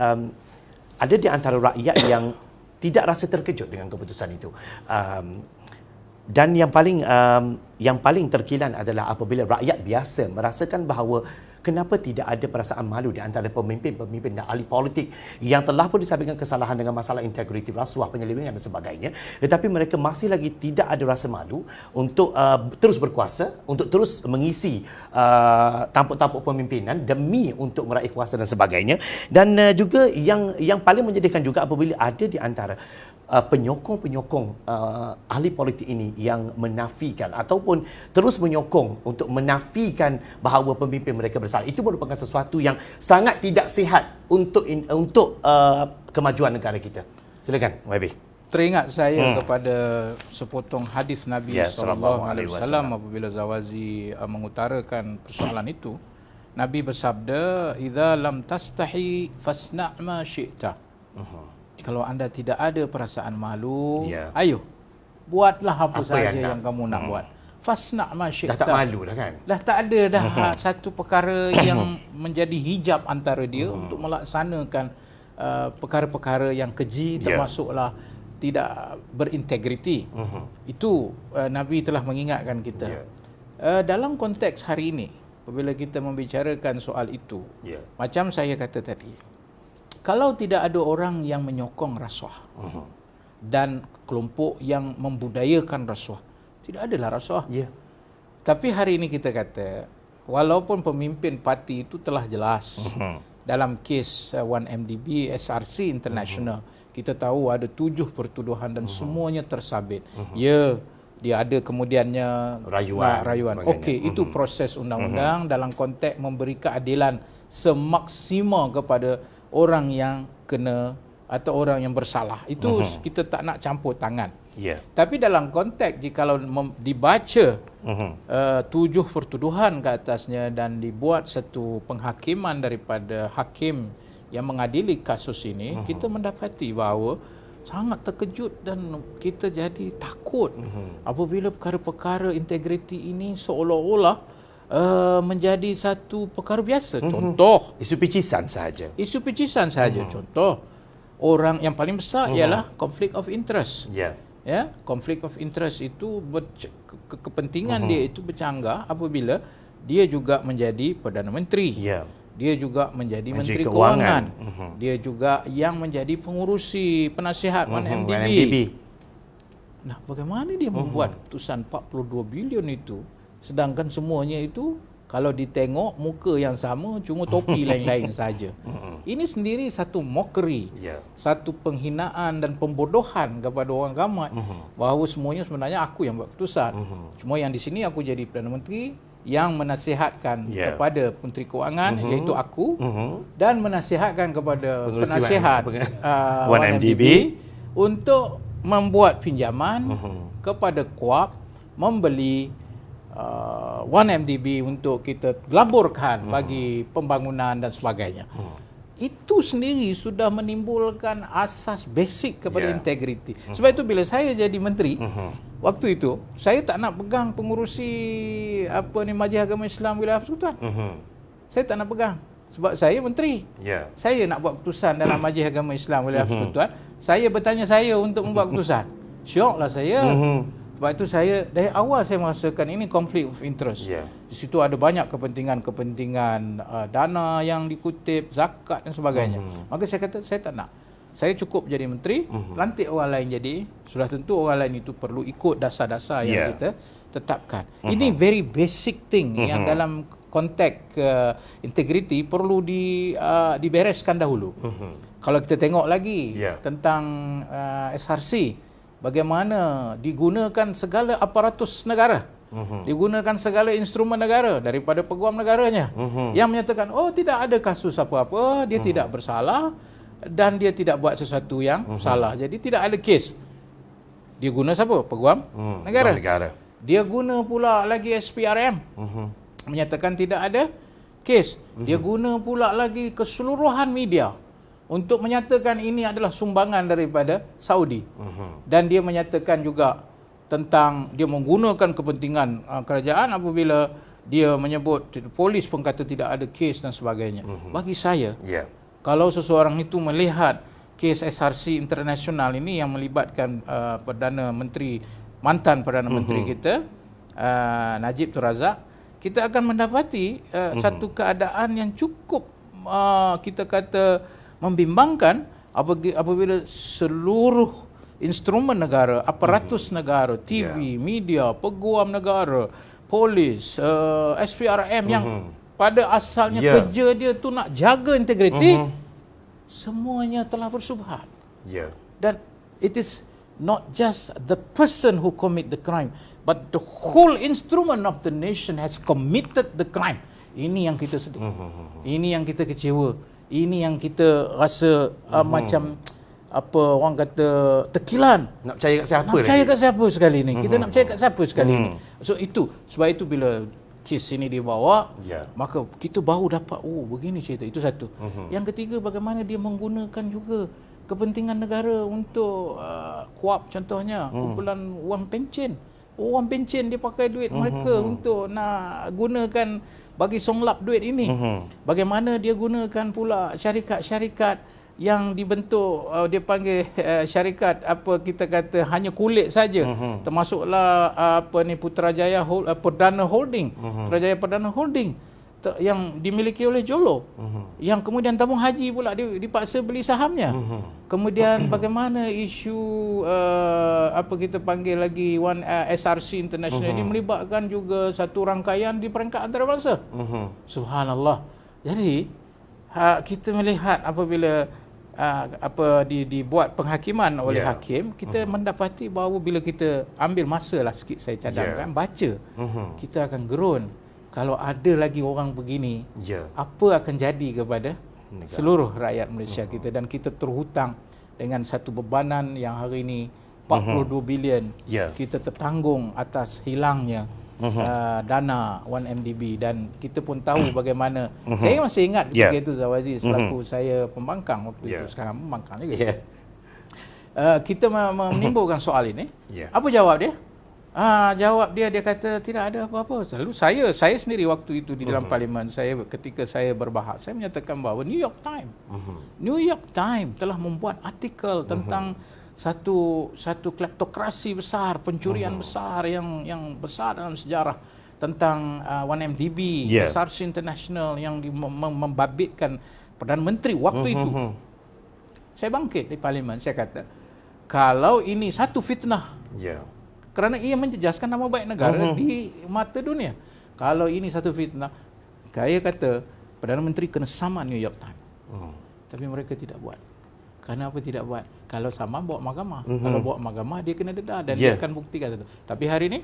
[SPEAKER 1] ada di antara rakyat yang tidak rasa terkejut dengan keputusan itu. Dan yang paling terkilan adalah apabila rakyat biasa merasakan bahawa kenapa tidak ada perasaan malu di antara pemimpin-pemimpin dan ahli politik yang telah pun disabitkan kesalahan dengan masalah integriti, rasuah, penyelewengan dan sebagainya, tetapi mereka masih lagi tidak ada rasa malu untuk terus berkuasa, untuk terus mengisi tampuk-tampuk pemimpinan demi untuk meraih kuasa dan sebagainya. Dan juga yang paling menyedihkan juga apabila ada di antara penyokong-penyokong ahli politik ini yang menafikan ataupun terus menyokong untuk menafikan bahawa pemimpin mereka bersalah. Itu merupakan sesuatu yang sangat tidak sihat untuk kemajuan negara kita. Silakan, YB.
[SPEAKER 2] Teringat saya kepada sepotong hadis Nabi sallallahu alaihi wasallam apabila Zawazi mengutarakan persoalan itu. Nabi bersabda, "Idza lam tastahi fasna' ma syi'ta." Kalau anda tidak ada perasaan malu, ayo buatlah apa saja yang kamu nak buat. Fasna' ma syi'ta.
[SPEAKER 1] Dah tak malu dah kan?
[SPEAKER 2] Dah tak ada dah satu perkara yang menjadi hijab antara dia untuk melaksanakan perkara-perkara yang keji, termasuklah tidak berintegriti. Itu Nabi telah mengingatkan kita. Dalam konteks hari ini, apabila kita membicarakan soal itu, macam saya kata tadi, kalau tidak ada orang yang menyokong rasuah dan kelompok yang membudayakan rasuah, tidak adalah rasuah. Tapi hari ini kita kata, walaupun pemimpin parti itu telah jelas dalam kes 1MDB SRC International, kita tahu ada 7 pertuduhan dan semuanya tersabit. Dia ada kemudiannya rayuan. Okey, itu proses undang-undang dalam konteks memberi keadilan semaksimal kepada orang yang kena atau orang yang bersalah. Itu kita tak nak campur tangan. Tapi dalam konteks jikalau dibaca 7 pertuduhan ke atasnya dan dibuat satu penghakiman daripada hakim yang mengadili kasus ini, kita mendapati bahawa sangat terkejut dan kita jadi takut apabila perkara-perkara integriti ini seolah-olah menjadi satu perkara biasa. Contoh,
[SPEAKER 1] isu picisan sahaja.
[SPEAKER 2] Contoh, orang yang paling besar ialah conflict of interest. Conflict of interest itu kepentingan dia itu bercanggah apabila dia juga menjadi Perdana Menteri. Dia juga menjadi Menteri Kewangan. Dia juga yang menjadi pengurusi penasihat 1MDB. Nah, bagaimana dia membuat keputusan 42 bilion itu, sedangkan semuanya itu kalau ditengok muka yang sama, cuma topi lain-lain saja. Ini sendiri satu mockery, satu penghinaan dan pembodohan kepada orang ramai bahawa semuanya sebenarnya aku yang buat keputusan. Cuma yang di sini aku jadi Perdana Menteri yang menasihatkan kepada Menteri Kewangan, iaitu aku, dan menasihatkan kepada penasihat 1MDB untuk membuat pinjaman kepada KUAP, membeli 1MDB untuk kita laburkan bagi pembangunan dan sebagainya. Itu sendiri sudah menimbulkan asas basic kepada integriti. Sebab itu bila saya jadi menteri, waktu itu saya tak nak pegang pengurusi Majlis Agama Islam Wilayah Persekutuan. Saya tak nak pegang sebab saya menteri. Saya nak buat keputusan dalam Majlis Agama Islam Wilayah Persekutuan. Saya bertanya saya untuk membuat keputusan. Syoklah saya. Sebab itu saya dari awal saya merasakan ini conflict of interest. Di situ ada banyak kepentingan dana yang dikutip, zakat dan sebagainya. Maka saya kata saya tak nak. Saya cukup jadi menteri, lantik orang lain jadi. Sudah tentu orang lain itu perlu ikut dasar-dasar yang kita tetapkan. Ini very basic thing yang dalam konteks integriti perlu dibereskan dahulu. Kalau kita tengok lagi tentang SRC, bagaimana digunakan segala aparatus negara, digunakan segala instrumen negara daripada peguam negaranya yang menyatakan tidak ada kasus apa-apa, dia tidak bersalah dan dia tidak buat sesuatu yang salah, jadi tidak ada kes. Dia guna siapa? Peguam negara. Dia guna pula lagi SPRM, menyatakan tidak ada kes. Dia guna pula lagi keseluruhan media untuk menyatakan ini adalah sumbangan daripada Saudi. Dan dia menyatakan juga tentang dia menggunakan kepentingan kerajaan apabila dia menyebut polis pun kata tidak ada kes dan sebagainya. Bagi saya, kalau seseorang itu melihat kes SRC internasional ini yang melibatkan Perdana Menteri, mantan Perdana Menteri kita, Najib Tun Razak, kita akan mendapati satu keadaan yang cukup kita kata membimbangkan apabila seluruh instrumen negara, aparatus negara, TV, media, peguam negara, polis, SPRM yang pada asalnya kerja dia tu nak jaga integriti, semuanya telah bersubhat. Dan it is not just the person who commit the crime, but the whole instrument of the nation has committed the crime. Ini yang kita sedih. Ini yang kita kecewa. Ini yang kita rasa macam apa orang kata tekilan.
[SPEAKER 1] Nak percaya kat siapa
[SPEAKER 2] Nak percaya kat siapa sekali ni? Kita nak percaya kat siapa sekali ni? So sebab itu bila kes ini dibawa, maka kita baru dapat begini cerita. Itu satu. Yang ketiga, bagaimana dia menggunakan juga kepentingan negara untuk kuap, contohnya kumpulan wang pencen. Wang pencen dia pakai duit mereka untuk nak gunakan bagi songlap duit ini. Bagaimana dia gunakan pula syarikat-syarikat yang dibentuk, dia panggil syarikat apa kita kata hanya kulit saja, termasuklah Putrajaya Perdana Holding, Putrajaya Perdana Holding yang dimiliki oleh Jolo, yang kemudian tabung haji pula dipaksa beli sahamnya. Kemudian bagaimana isu apa kita panggil lagi SRC International ini melibatkan juga satu rangkaian di peringkat antarabangsa. Subhanallah. Jadi kita melihat apabila dibuat penghakiman oleh hakim, kita mendapati bahawa bila kita ambil masa lah sikit, saya cadangkan baca, kita akan gerun kalau ada lagi orang begini, apa akan jadi kepada seluruh rakyat Malaysia kita. Dan kita terhutang dengan satu bebanan yang hari ini 42 bilion kita tertanggung atas hilangnya dana 1MDB. Dan kita pun tahu bagaimana, saya masih ingat ketika itu Zawazi selaku saya pembangkang waktu itu, sekarang pembangkang juga. Kita menimbulkan soal ini. Apa jawab dia? Jawab dia kata tidak ada apa-apa. Lalu saya sendiri waktu itu di dalam parlimen, ketika saya berbahas, saya menyatakan bahawa New York Times telah membuat artikel tentang satu kleptokrasi besar, pencurian besar yang besar dalam sejarah, tentang 1MDB, SRC International yang membabitkan Perdana Menteri waktu itu. Saya bangkit di parlimen, saya kata kalau ini satu fitnah, kerana ia menjejaskan nama baik negara di mata dunia. Kalau ini satu fitnah, saya kata Perdana Menteri kena saman New York Times. Tapi mereka tidak buat. Kenapa tidak buat? Kalau sama, bawa mahkamah. Kalau bawa mahkamah, dia kena dedah dan dia akan buktikan itu. Tapi hari ini,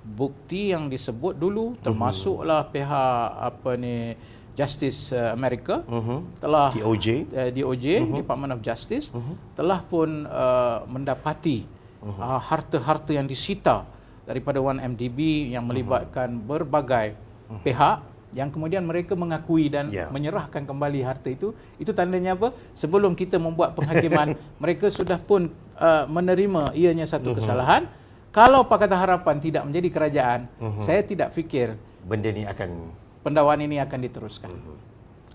[SPEAKER 2] bukti yang disebut dulu, termasuklah pihak Justice Amerika, telah DOJ, Department of Justice, telah pun mendapati harta-harta yang disita daripada 1MDB yang melibatkan berbagai pihak, yang kemudian mereka mengakui dan menyerahkan kembali harta itu. Itu tandanya apa? Sebelum kita membuat penghakiman, mereka sudah pun menerima ianya satu kesalahan. Kalau Pakatan Harapan tidak menjadi kerajaan, saya tidak fikir
[SPEAKER 1] benda ni akan,
[SPEAKER 2] pendakwaan ini akan diteruskan.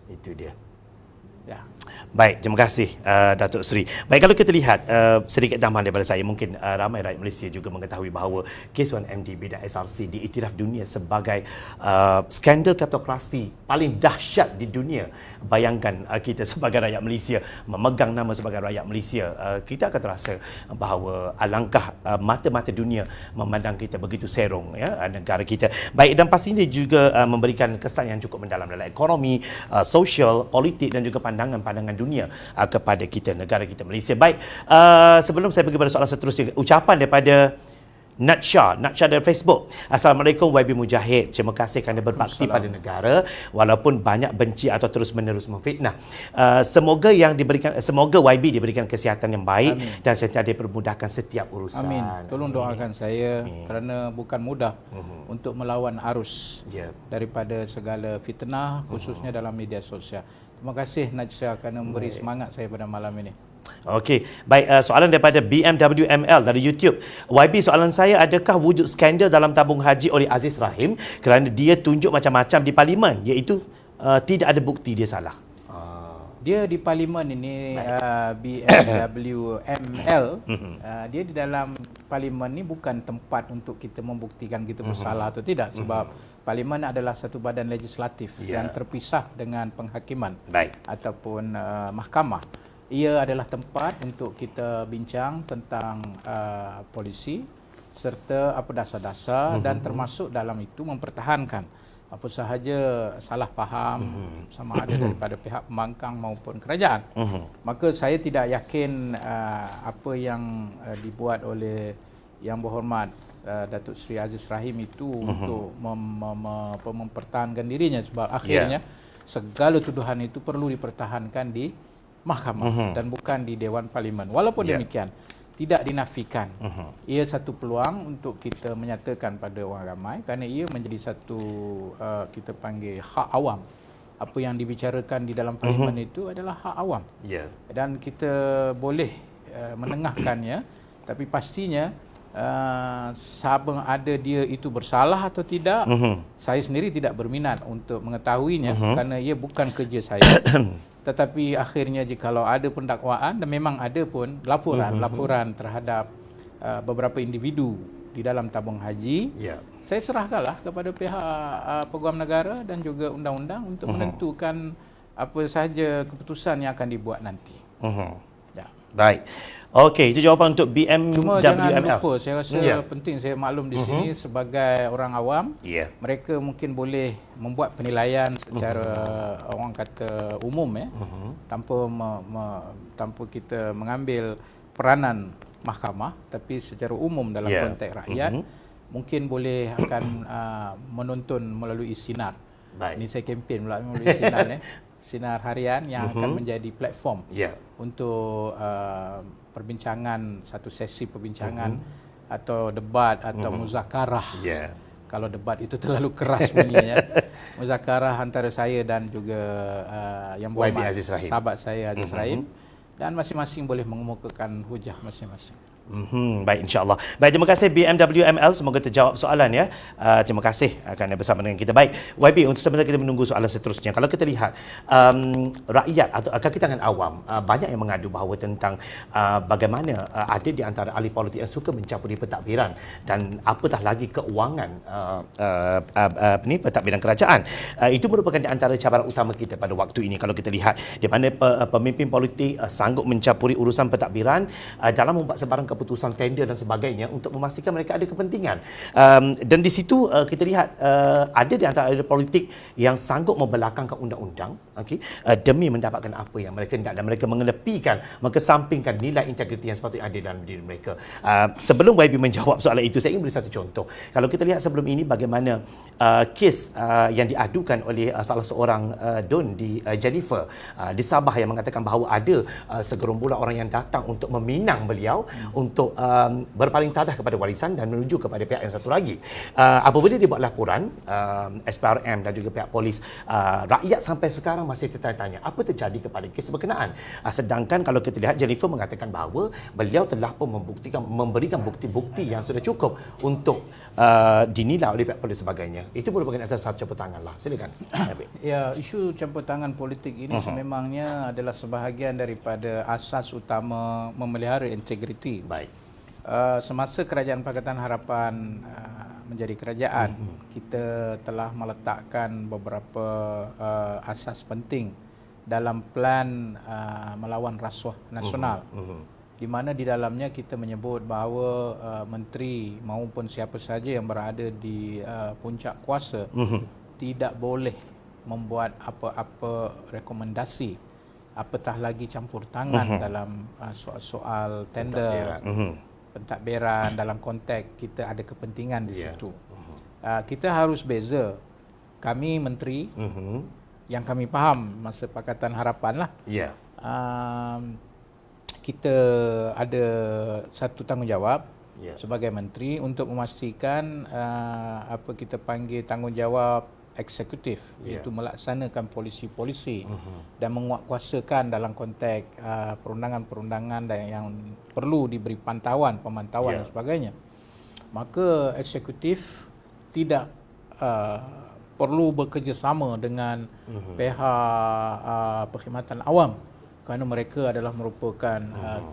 [SPEAKER 1] Itu dia.
[SPEAKER 2] Baik,
[SPEAKER 1] terima kasih Datuk Seri. Baik, kalau kita lihat sedikit tambahan daripada saya, mungkin ramai rakyat Malaysia juga mengetahui bahawa kes 1MDB dan SRC diiktiraf dunia sebagai skandal kleptokrasi paling dahsyat di dunia. Bayangkan kita sebagai rakyat Malaysia memegang nama sebagai rakyat Malaysia, kita akan terasa bahawa alangkah mata-mata dunia memandang kita begitu serong, negara kita. Baik, dan pastinya juga memberikan kesan yang cukup mendalam dalam ekonomi, sosial, politik dan juga pandangan-pandangan dunia kepada kita, negara kita Malaysia. Baik, sebelum saya pergi pada soalan seterusnya, ucapan daripada Natsha dari Facebook. Assalamualaikum YB Mujahid. Terima kasih kerana berbakti pada negara walaupun banyak benci atau terus-menerus memfitnah. Semoga YB diberikan kesihatan yang baik. Amin. Dan sentiasa dipermudahkan setiap urusan.
[SPEAKER 2] Amin. Tolong doakan saya kerana bukan mudah untuk melawan arus daripada segala fitnah, khususnya dalam media sosial. Terima kasih Natsha kerana memberi semangat saya pada malam ini.
[SPEAKER 1] Okey, baik, soalan daripada BMW ML dari YouTube. YB, soalan saya, adakah wujud skandal dalam tabung haji oleh Aziz Rahim kerana dia tunjuk macam-macam di parlimen, iaitu tidak ada bukti dia salah?
[SPEAKER 2] Dia di parlimen ini, BMW ML, dia di dalam parlimen ni bukan tempat untuk kita membuktikan kita bersalah atau tidak, sebab parlimen adalah satu badan legislatif yang terpisah dengan penghakiman ataupun mahkamah. Ia adalah tempat untuk kita bincang tentang polisi serta apa dasar-dasar dan termasuk dalam itu mempertahankan apa sahaja salah faham sama ada daripada pihak pembangkang maupun kerajaan. Maka saya tidak yakin apa yang dibuat oleh Yang Berhormat Datuk Seri Aziz Rahim itu untuk mempertahankan dirinya, sebab akhirnya segala tuduhan itu perlu dipertahankan di mahkamah dan bukan di Dewan Parlimen. Walaupun demikian, tidak dinafikan. Ia satu peluang untuk kita menyatakan pada orang ramai, kerana ia menjadi satu kita panggil hak awam. Apa yang dibicarakan di dalam parlimen itu adalah hak awam. Dan kita boleh menengahkannya, tapi pastinya sabang ada dia itu bersalah atau tidak, saya sendiri tidak berminat untuk mengetahuinya kerana ia bukan kerja saya. Tetapi akhirnya jikalau ada pendakwaan, dan memang ada pun laporan terhadap beberapa individu di dalam tabung haji, saya serahkanlah kepada pihak Peguam Negara dan juga undang-undang untuk menentukan apa sahaja keputusan yang akan dibuat nanti.
[SPEAKER 1] Baik. Okey, itu jawapan untuk BMWML.
[SPEAKER 2] Cuma jangan lupa, saya rasa penting saya maklum di sini sebagai orang awam, mereka mungkin boleh membuat penilaian secara orang kata umum tanpa kita mengambil peranan mahkamah, tapi secara umum dalam konteks rakyat mungkin boleh akan menonton melalui sinar. Ini saya kempen melalui sinar sinar harian yang akan menjadi platform untuk perbincangan, satu sesi perbincangan atau debat atau muzakarah. Kalau debat itu terlalu keras bunyinya. Muzakarah antara saya dan juga Yang Berhormat sahabat saya Aziz Rahim, dan masing-masing boleh mengemukakan hujah masing-masing.
[SPEAKER 1] Baik, insya-Allah. Baik, terima kasih BMWML, semoga terjawab soalan ya. Terima kasih kerana bersama dengan kita. Baik, YB, untuk sebentar kita menunggu soalan seterusnya. Kalau kita lihat rakyat atau kalangan awam banyak yang mengadu bahawa tentang bagaimana ada di antara ahli politik yang suka mencampuri pentadbiran dan apatah lagi keuangan pentadbiran kerajaan. Itu merupakan di antara cabaran utama kita pada waktu ini. Kalau kita lihat di mana pemimpin politik sanggup mencampuri urusan pentadbiran dalam membuat sebarang keputusan tender dan sebagainya untuk memastikan mereka ada kepentingan. Dan di situ kita lihat ada di antara ahli politik yang sanggup membelakangkan undang-undang demi mendapatkan apa yang mereka hendak, dan mereka mengenepikan, mengesampingkan nilai integriti yang sepatutnya ada dalam diri mereka. Sebelum YB menjawab soalan itu, saya ingin beri satu contoh. Kalau kita lihat sebelum ini bagaimana kes yang diadukan oleh salah seorang Don di Jennifer di Sabah yang mengatakan bahawa ada segerombolan orang yang datang untuk meminang beliau untuk berpaling tadah kepada warisan dan menuju kepada pihak yang satu lagi. Apabila dia buat laporan, SPRM dan juga pihak polis, rakyat sampai sekarang masih tertanya-tanya apa terjadi kepada kes berkenaan. Sedangkan kalau kita lihat, Jennifer mengatakan bahawa beliau telah pun memberikan bukti-bukti yang sudah cukup untuk dinilai oleh pihak polis sebagainya. Itu merupakan atas campur tangan lah. Silakan.
[SPEAKER 2] Ya, isu campur tangan politik ini sememangnya adalah sebahagian daripada asas utama memelihara integriti. Semasa Kerajaan Pakatan Harapan menjadi kerajaan, kita telah meletakkan beberapa asas penting dalam plan melawan rasuah nasional, di mana di dalamnya kita menyebut bahawa menteri maupun siapa saja yang berada di puncak kuasa tidak boleh membuat apa-apa rekomendasi, apatah lagi campur tangan dalam soal-soal tender, pentadbiran dalam konteks kita ada kepentingan di situ. Kita harus beza. Kami menteri, yang kami faham masa Pakatan Harapan lah, kita ada satu tanggungjawab sebagai menteri untuk memastikan apa kita panggil tanggungjawab eksekutif, iaitu melaksanakan polisi-polisi dan menguatkuasakan dalam konteks perundangan-perundangan yang perlu diberi pemantauan dan sebagainya. Maka eksekutif tidak perlu bekerjasama dengan pihak perkhidmatan awam, kerana mereka adalah merupakan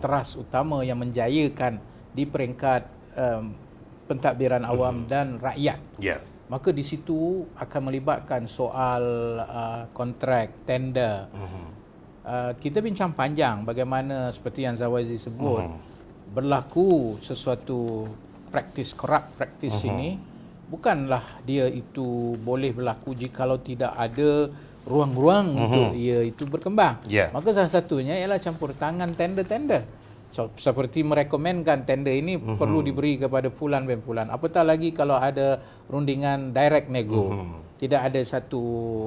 [SPEAKER 2] teras utama yang menjayakan di peringkat pentadbiran awam dan rakyat. Maka di situ akan melibatkan soal kontrak, tender. Kita bincang panjang bagaimana seperti yang Zawazi sebut, berlaku sesuatu praktis, corrupt praktis ini bukanlah dia itu boleh berlaku jikalau tidak ada ruang-ruang untuk ia itu berkembang. Maka salah satunya ialah campur tangan tender-tender. So, seperti merekomenkan tender ini perlu diberi kepada fulan dan fulan. Apatah lagi kalau ada rundingan direct nego. Tidak ada satu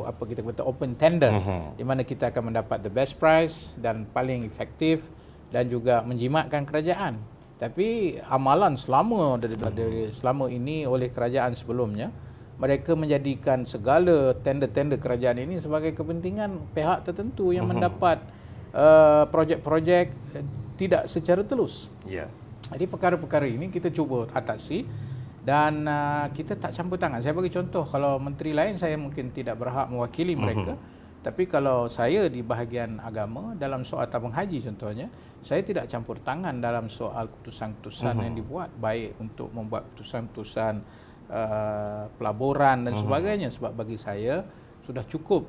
[SPEAKER 2] apa kita kata open tender di mana kita akan mendapat the best price dan paling efektif dan juga menjimatkan kerajaan. Tapi amalan selama ini oleh kerajaan sebelumnya, mereka menjadikan segala tender-tender kerajaan ini sebagai kepentingan pihak tertentu yang mendapat projek-projek tidak secara telus. Jadi perkara-perkara ini kita cuba atasi dan kita tak campur tangan. Saya bagi contoh, kalau menteri lain saya mungkin tidak berhak mewakili mereka, tapi kalau saya di bahagian agama dalam soal tabung haji contohnya, saya tidak campur tangan dalam soal keputusan-keputusan yang dibuat, baik untuk membuat keputusan-keputusan pelaburan dan sebagainya, sebab bagi saya sudah cukup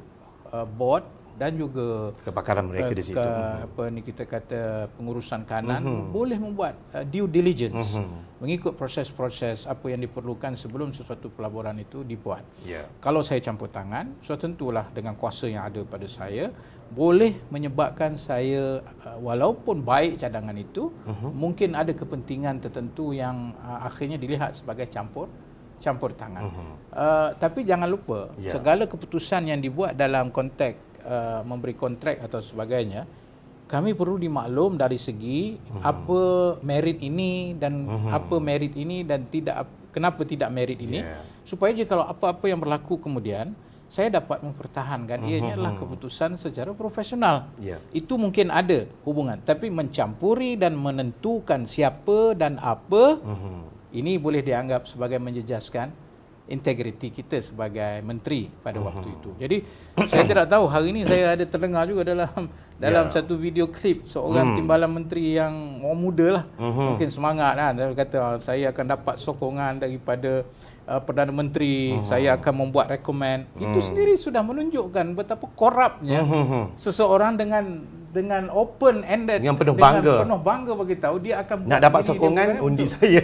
[SPEAKER 2] board dan juga
[SPEAKER 1] kepakaran mereka di situ.
[SPEAKER 2] Apa ni kita kata pengurusan kanan boleh membuat due diligence, mengikut proses-proses apa yang diperlukan sebelum sesuatu pelaburan itu dibuat. Kalau saya campur tangan, sudah tentulah dengan kuasa yang ada pada saya boleh menyebabkan saya walaupun baik cadangan itu, mungkin ada kepentingan tertentu yang akhirnya dilihat sebagai campur tangan. Tapi jangan lupa, segala keputusan yang dibuat dalam konteks memberi kontrak atau sebagainya, kami perlu dimaklum dari segi apa merit ini dan apa merit ini dan kenapa tidak merit ini, supaya jika kalau apa-apa yang berlaku kemudian saya dapat mempertahankan ianya adalah keputusan secara profesional. Itu mungkin ada hubungan, tapi mencampuri dan menentukan siapa dan apa, ini boleh dianggap sebagai menjejaskan integriti kita sebagai menteri pada waktu itu. Jadi saya tidak tahu, hari ini saya ada terdengar juga dalam satu video klip seorang timbalan menteri yang orang muda lah, mungkin semangat kan, dia kata saya akan dapat sokongan daripada Perdana Menteri, saya akan membuat rekomen. Itu sendiri sudah menunjukkan betapa korupnya seseorang dengan open ended,
[SPEAKER 1] dengan penuh
[SPEAKER 2] bangga bagi tahu dia akan
[SPEAKER 1] nak dapat sokongan undi saya.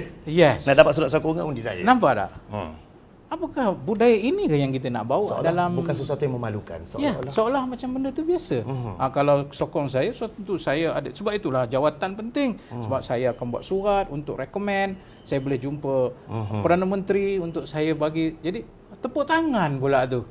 [SPEAKER 1] Nak dapat surat sokongan undi saya.
[SPEAKER 2] Nampak tak? Apakah budaya ini yang kita nak bawa dalam,
[SPEAKER 1] bukan sesuatu yang memalukan,
[SPEAKER 2] seolah macam benda tu biasa. Kalau sokong saya, tentu saya ada, sebab itulah jawatan penting, sebab saya akan buat surat untuk rekomen, saya boleh jumpa Perdana Menteri untuk saya bagi, jadi tepuk tangan pula tu.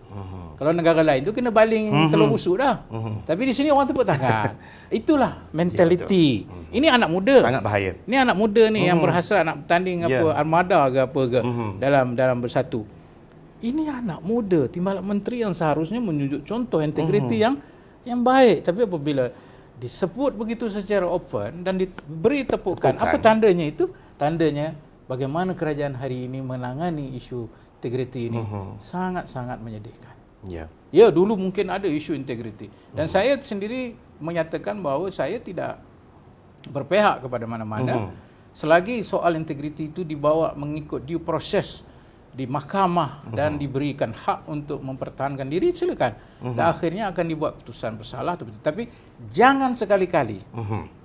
[SPEAKER 2] Kalau negara lain tu kena baling telur busuk dah. Tapi di sini orang tepuk tangan. Itulah mentaliti. Ini anak muda.
[SPEAKER 1] Sangat bahaya.
[SPEAKER 2] Ini anak muda ni yang berhasrat nak bertanding apa armada ke apa ke dalam bersatu. Ini anak muda, timbalan menteri yang seharusnya menunjuk contoh integriti yang baik. Tapi apabila disebut begitu secara open dan diberi tepukan, apa tandanya itu? Tandanya bagaimana kerajaan hari ini menangani isu integriti ini sangat-sangat menyedihkan. Ya, dulu mungkin ada isu integriti. Dan saya sendiri menyatakan bahawa saya tidak berpihak kepada mana-mana selagi soal integriti itu dibawa mengikut due process di mahkamah dan diberikan hak untuk mempertahankan diri, silakan. Dan akhirnya akan dibuat keputusan bersalah. Tapi jangan sekali-kali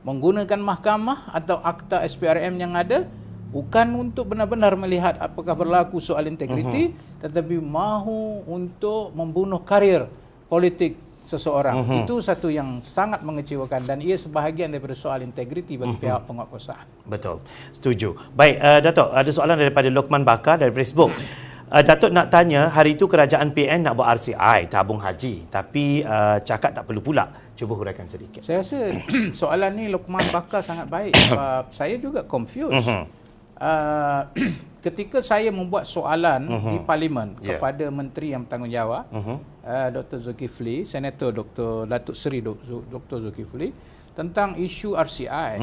[SPEAKER 2] menggunakan mahkamah atau akta SPRM yang ada bukan untuk benar-benar melihat apakah berlaku soal integriti, tetapi mahu untuk membunuh karir politik seseorang. Itu satu yang sangat mengecewakan dan ia sebahagian daripada soal integriti bagi pihak penguatkuasaan.
[SPEAKER 1] Betul, setuju. Baik, Datuk, ada soalan daripada Lokman Bakar dari Facebook. Datuk nak tanya, hari itu kerajaan PN nak buat RCI tabung haji, tapi cakap tak perlu pula. Cuba huraikan sedikit.
[SPEAKER 2] Saya rasa soalan ni Lokman Bakar sangat baik. Sebab saya juga confused. Ketika saya membuat soalan di Parlimen kepada menteri yang bertanggungjawab, Dr. Zulkifli, Senator Dr. Datuk Seri Dr. Zulkifli, tentang isu RCI.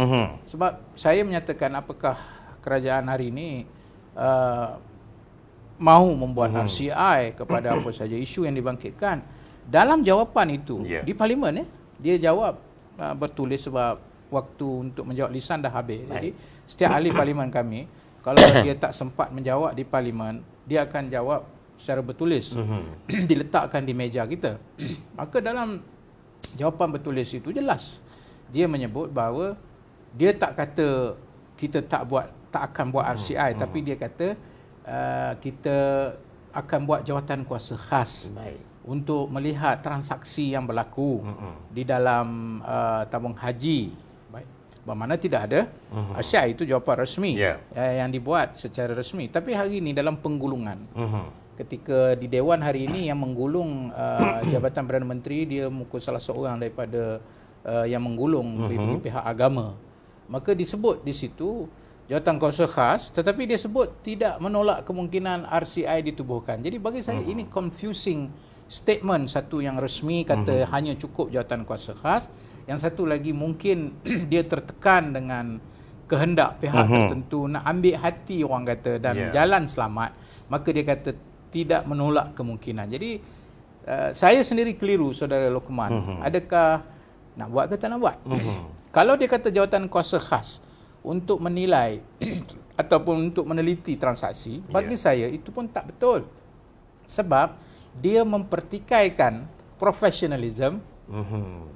[SPEAKER 2] Sebab saya menyatakan apakah kerajaan hari ini mahu membuat RCI kepada apa saja isu yang dibangkitkan. Dalam jawapan itu di Parlimen, dia jawab bertulis sebab waktu untuk menjawab lisan dah habis. Jadi setiap ahli Parlimen kami, kalau dia tak sempat menjawab di Parlimen, dia akan jawab secara bertulis, diletakkan di meja kita. Maka dalam jawapan bertulis itu jelas, dia menyebut bahawa dia tak kata kita tak akan buat RCI, tapi dia kata kita akan buat jawatan kuasa khas untuk melihat transaksi yang berlaku di dalam tabung haji. Baik. Bermakna tidak ada RCI, itu jawapan resmi yang dibuat secara resmi. Tapi hari ini dalam penggulungan, ketika di Dewan hari ini yang menggulung Jabatan Perdana Menteri, dia mungkin salah seorang daripada yang menggulung pihak agama. Maka disebut di situ jawatan kuasa khas, tetapi dia sebut tidak menolak kemungkinan RCI ditubuhkan. Jadi bagi saya ini confusing statement. Satu yang resmi kata hanya cukup jawatan kuasa khas, yang satu lagi mungkin dia tertekan dengan kehendak pihak tertentu nak ambil hati orang kata dan jalan selamat, maka dia kata tidak menolak kemungkinan. Jadi saya sendiri keliru, Saudara Lokman. Adakah nak buat ke tak nak buat? Kalau dia kata jawatan kuasa khas untuk menilai ataupun untuk meneliti transaksi, bagi saya itu pun tak betul. Sebab dia mempertikaikan profesionalism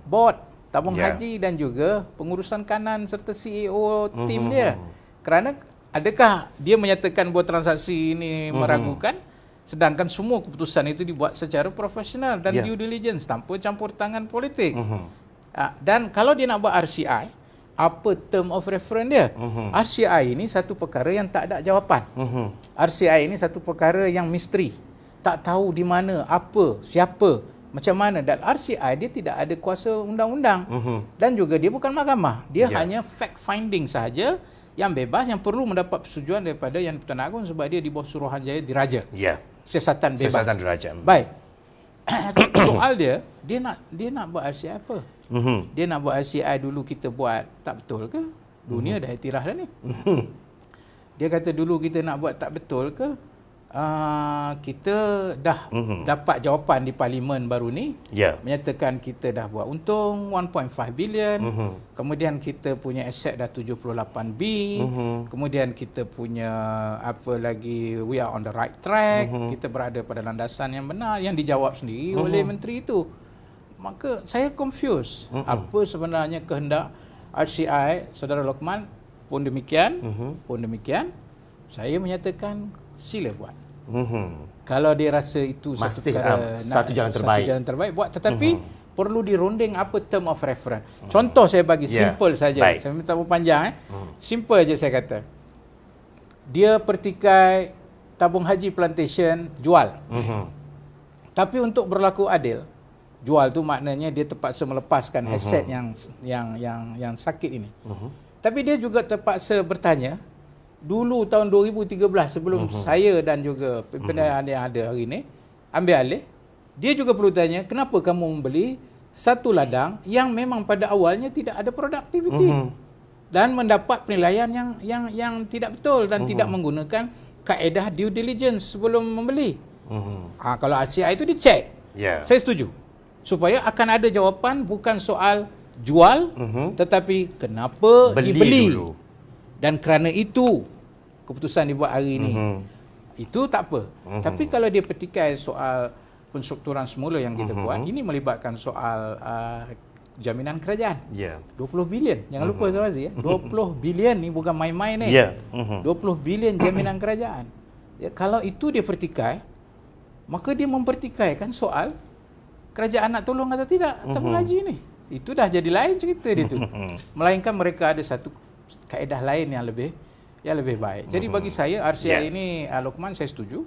[SPEAKER 2] board tabung haji dan juga pengurusan kanan serta CEO tim dia. Kerana adakah dia menyatakan bahawa transaksi ini meragukan, sedangkan semua keputusan itu dibuat secara profesional dan due diligence tanpa campur tangan politik. Dan kalau dia nak buat RCI, apa term of reference dia? RCI ini satu perkara yang tak ada jawapan. RCI ini satu perkara yang misteri. Tak tahu di mana, apa, siapa, macam mana. Dan RCI dia tidak ada kuasa undang-undang. Dan juga dia bukan mahkamah. Dia hanya fact finding sahaja yang bebas, yang perlu mendapat persetujuan daripada Yang di-Pertuan Agong sebab dia di bawah Suruhanjaya Diraja. Siasatan bebas.
[SPEAKER 1] Siasatan diraja.
[SPEAKER 2] Baik. Soal dia nak buat RCI apa? Dia nak buat RCI dulu kita buat, tak betul ke? Dunia dah iktiraf dah ni. Dia kata dulu kita nak buat tak betul ke? Kita dah dapat jawapan di parlimen baru ni, menyatakan kita dah buat untung 1.5 bilion, kemudian kita punya aset dah 78B, kemudian kita punya apa lagi, we are on the right track, kita berada pada landasan yang benar, yang dijawab sendiri oleh menteri itu. Maka saya confused apa sebenarnya kehendak RCI. Saudara Lokman pun demikian, saya menyatakan sila buat. Kalau dia rasa itu
[SPEAKER 1] satu jalan terbaik,
[SPEAKER 2] buat. Tetapi perlu dirunding apa term of reference. Contoh saya bagi simple saja. Saya minta panjang. Simple aja saya kata. Dia pertikai tabung haji plantation jual. Tapi untuk berlaku adil, jual tu maknanya dia terpaksa melepaskan aset yang sakit ini. Tapi dia juga terpaksa bertanya, dulu tahun 2013 sebelum saya dan juga pimpinan yang ada hari ini ambil alih, dia juga perlu tanya, kenapa kamu membeli satu ladang yang memang pada awalnya tidak ada produktiviti dan mendapat penilaian yang tidak betul dan tidak menggunakan kaedah due diligence sebelum membeli. Kalau RCI itu dicek. Saya setuju. Supaya akan ada jawapan bukan soal jual, tetapi kenapa dibeli dulu. Dan kerana itu keputusan dibuat hari ini. Itu tak apa. Tapi kalau dia petikai soal penstrukturan semula yang kita buat, ini melibatkan soal jaminan kerajaan. 20 bilion. Jangan lupa Saudara Aziz, 20 bilion ni bukan main-main ni. 20 bilion jaminan kerajaan. Kalau itu dia pertikai, maka dia mempertikaikan soal kerajaan nak tolong atau tidak tabung haji ni. Itu dah jadi lain cerita dia tu. Melainkan mereka ada satu kaedah lain yang lebih baik. Jadi bagi saya RCI ini, Lokman, saya setuju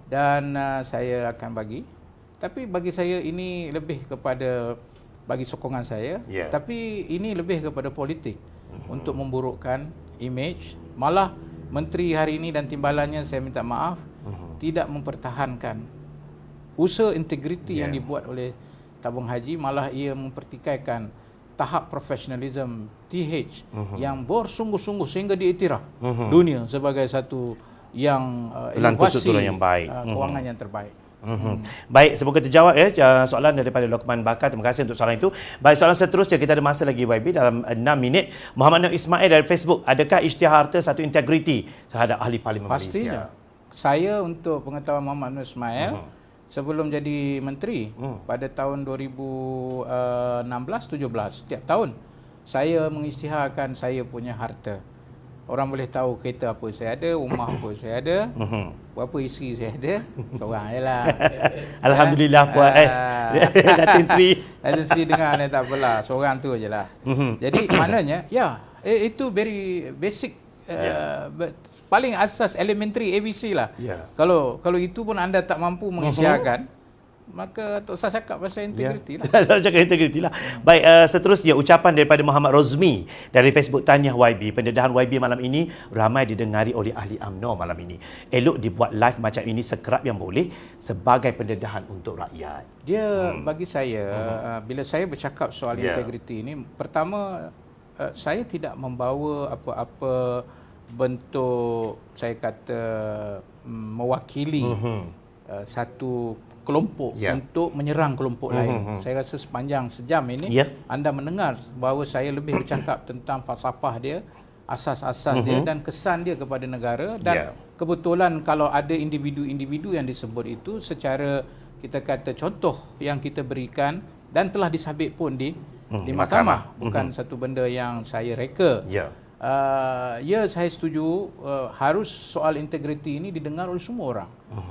[SPEAKER 2] dan saya akan bagi. Tapi bagi saya ini lebih kepada bagi sokongan saya, tapi ini lebih kepada politik untuk memburukkan image. Malah menteri hari ini dan timbalannya, saya minta maaf, tidak mempertahankan usaha integriti yang dibuat oleh tabung haji, malah ia mempertikaikan tahap profesionalism TH yang bersungguh-sungguh sehingga diiktiraf dunia sebagai satu yang inovasi
[SPEAKER 1] yang baik,
[SPEAKER 2] kewangan yang terbaik.
[SPEAKER 1] Baik, semoga terjawab soalan daripada Lokman Bakar. Terima kasih untuk soalan itu. Baik, soalan seterusnya, kita ada masa lagi YB dalam 6 minit. Muhammad Nur Ismail dari Facebook, adakah isytihar harta satu integriti terhadap ahli parlimen Malaysia?
[SPEAKER 2] Pastinya. Saya untuk pengetahuan Muhammad Nur Ismail, sebelum jadi menteri pada tahun 2016-17, setiap tahun saya mengisytiharkan saya punya harta Orang boleh tahu kereta apa saya ada, rumah apa saya ada, berapa isteri saya ada, seorang je lah.
[SPEAKER 1] Alhamdulillah puan Datin Sri.
[SPEAKER 2] Datin Sri dengar ni tak apalah, seorang tu je lah. Jadi maknanya, itu very basic, paling asas elementary ABC lah. Kalau itu pun anda tak mampu mengisytiharkan, maka tak usah cakap pasal integriti lah.
[SPEAKER 1] Tak cakap integriti lah. Baik, seterusnya ucapan daripada Muhammad Rozmi dari Facebook Tanya YB. Pendedahan YB malam ini ramai didengari oleh ahli UMNO malam ini. Elok dibuat live macam ini sekerap yang boleh sebagai pendedahan untuk rakyat.
[SPEAKER 2] Dia bagi saya, bila saya bercakap soal integriti ini, pertama saya tidak membawa apa-apa bentuk, saya kata, mewakili satu kelompok untuk menyerang kelompok lain. Saya rasa sepanjang sejam ini anda mendengar bahawa saya lebih bercakap tentang falsafah dia, asas-asas dia dan kesan dia kepada negara, dan kebetulan kalau ada individu-individu yang disebut itu secara, kita kata, contoh yang kita berikan dan telah disabit pun di mahkamah, bukan satu benda yang saya reka. Saya setuju, harus soal integriti ini didengar oleh semua orang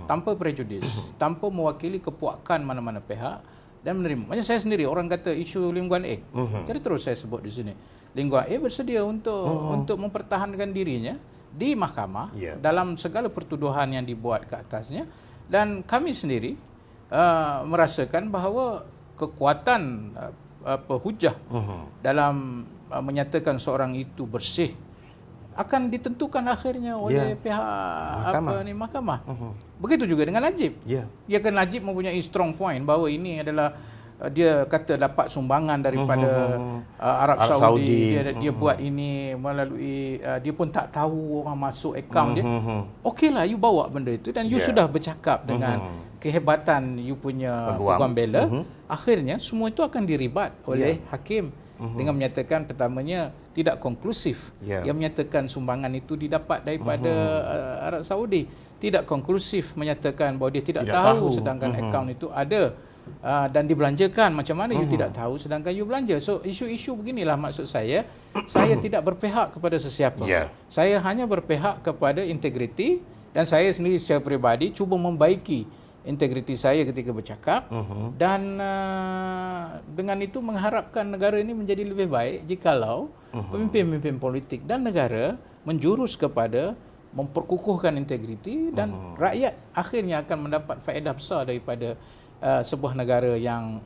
[SPEAKER 2] tanpa prejudis, tanpa mewakili kepuakan mana-mana pihak, dan menerima. Macam saya sendiri, orang kata isu Lim Guan Eng, jadi terus saya sebut di sini, Lim Guan Eng bersedia untuk mempertahankan dirinya di mahkamah dalam segala pertuduhan yang dibuat ke atasnya, dan kami sendiri merasakan bahawa kekuatan hujah dalam menyatakan seorang itu bersih akan ditentukan akhirnya oleh pihak mahkamah. Begitu juga dengan Najib. Dia kan, Najib mempunyai strong point bahawa ini adalah, dia kata dapat sumbangan daripada Arab Saudi. Dia buat ini melalui, dia pun tak tahu orang masuk akaun dia. Okeylah, you bawa benda itu dan you sudah bercakap dengan kehebatan you punya peguam bela. Akhirnya semua itu akan diribat oleh hakim dengan menyatakan, pertamanya tidak konklusif. Yang menyatakan sumbangan itu didapat daripada Arab Saudi. Tidak konklusif menyatakan bahawa dia tidak tahu sedangkan akaun itu ada dan dibelanjakan. Macam mana you tidak tahu sedangkan you belanja? So isu-isu beginilah maksud saya tidak berpihak kepada sesiapa. Saya hanya berpihak kepada integriti, dan saya sendiri secara peribadi cuba membaiki integriti saya ketika bercakap, dan dengan itu mengharapkan negara ini menjadi lebih baik jikalau pemimpin-pemimpin politik dan negara menjurus kepada memperkukuhkan integriti, dan rakyat akhirnya akan mendapat faedah besar daripada sebuah negara yang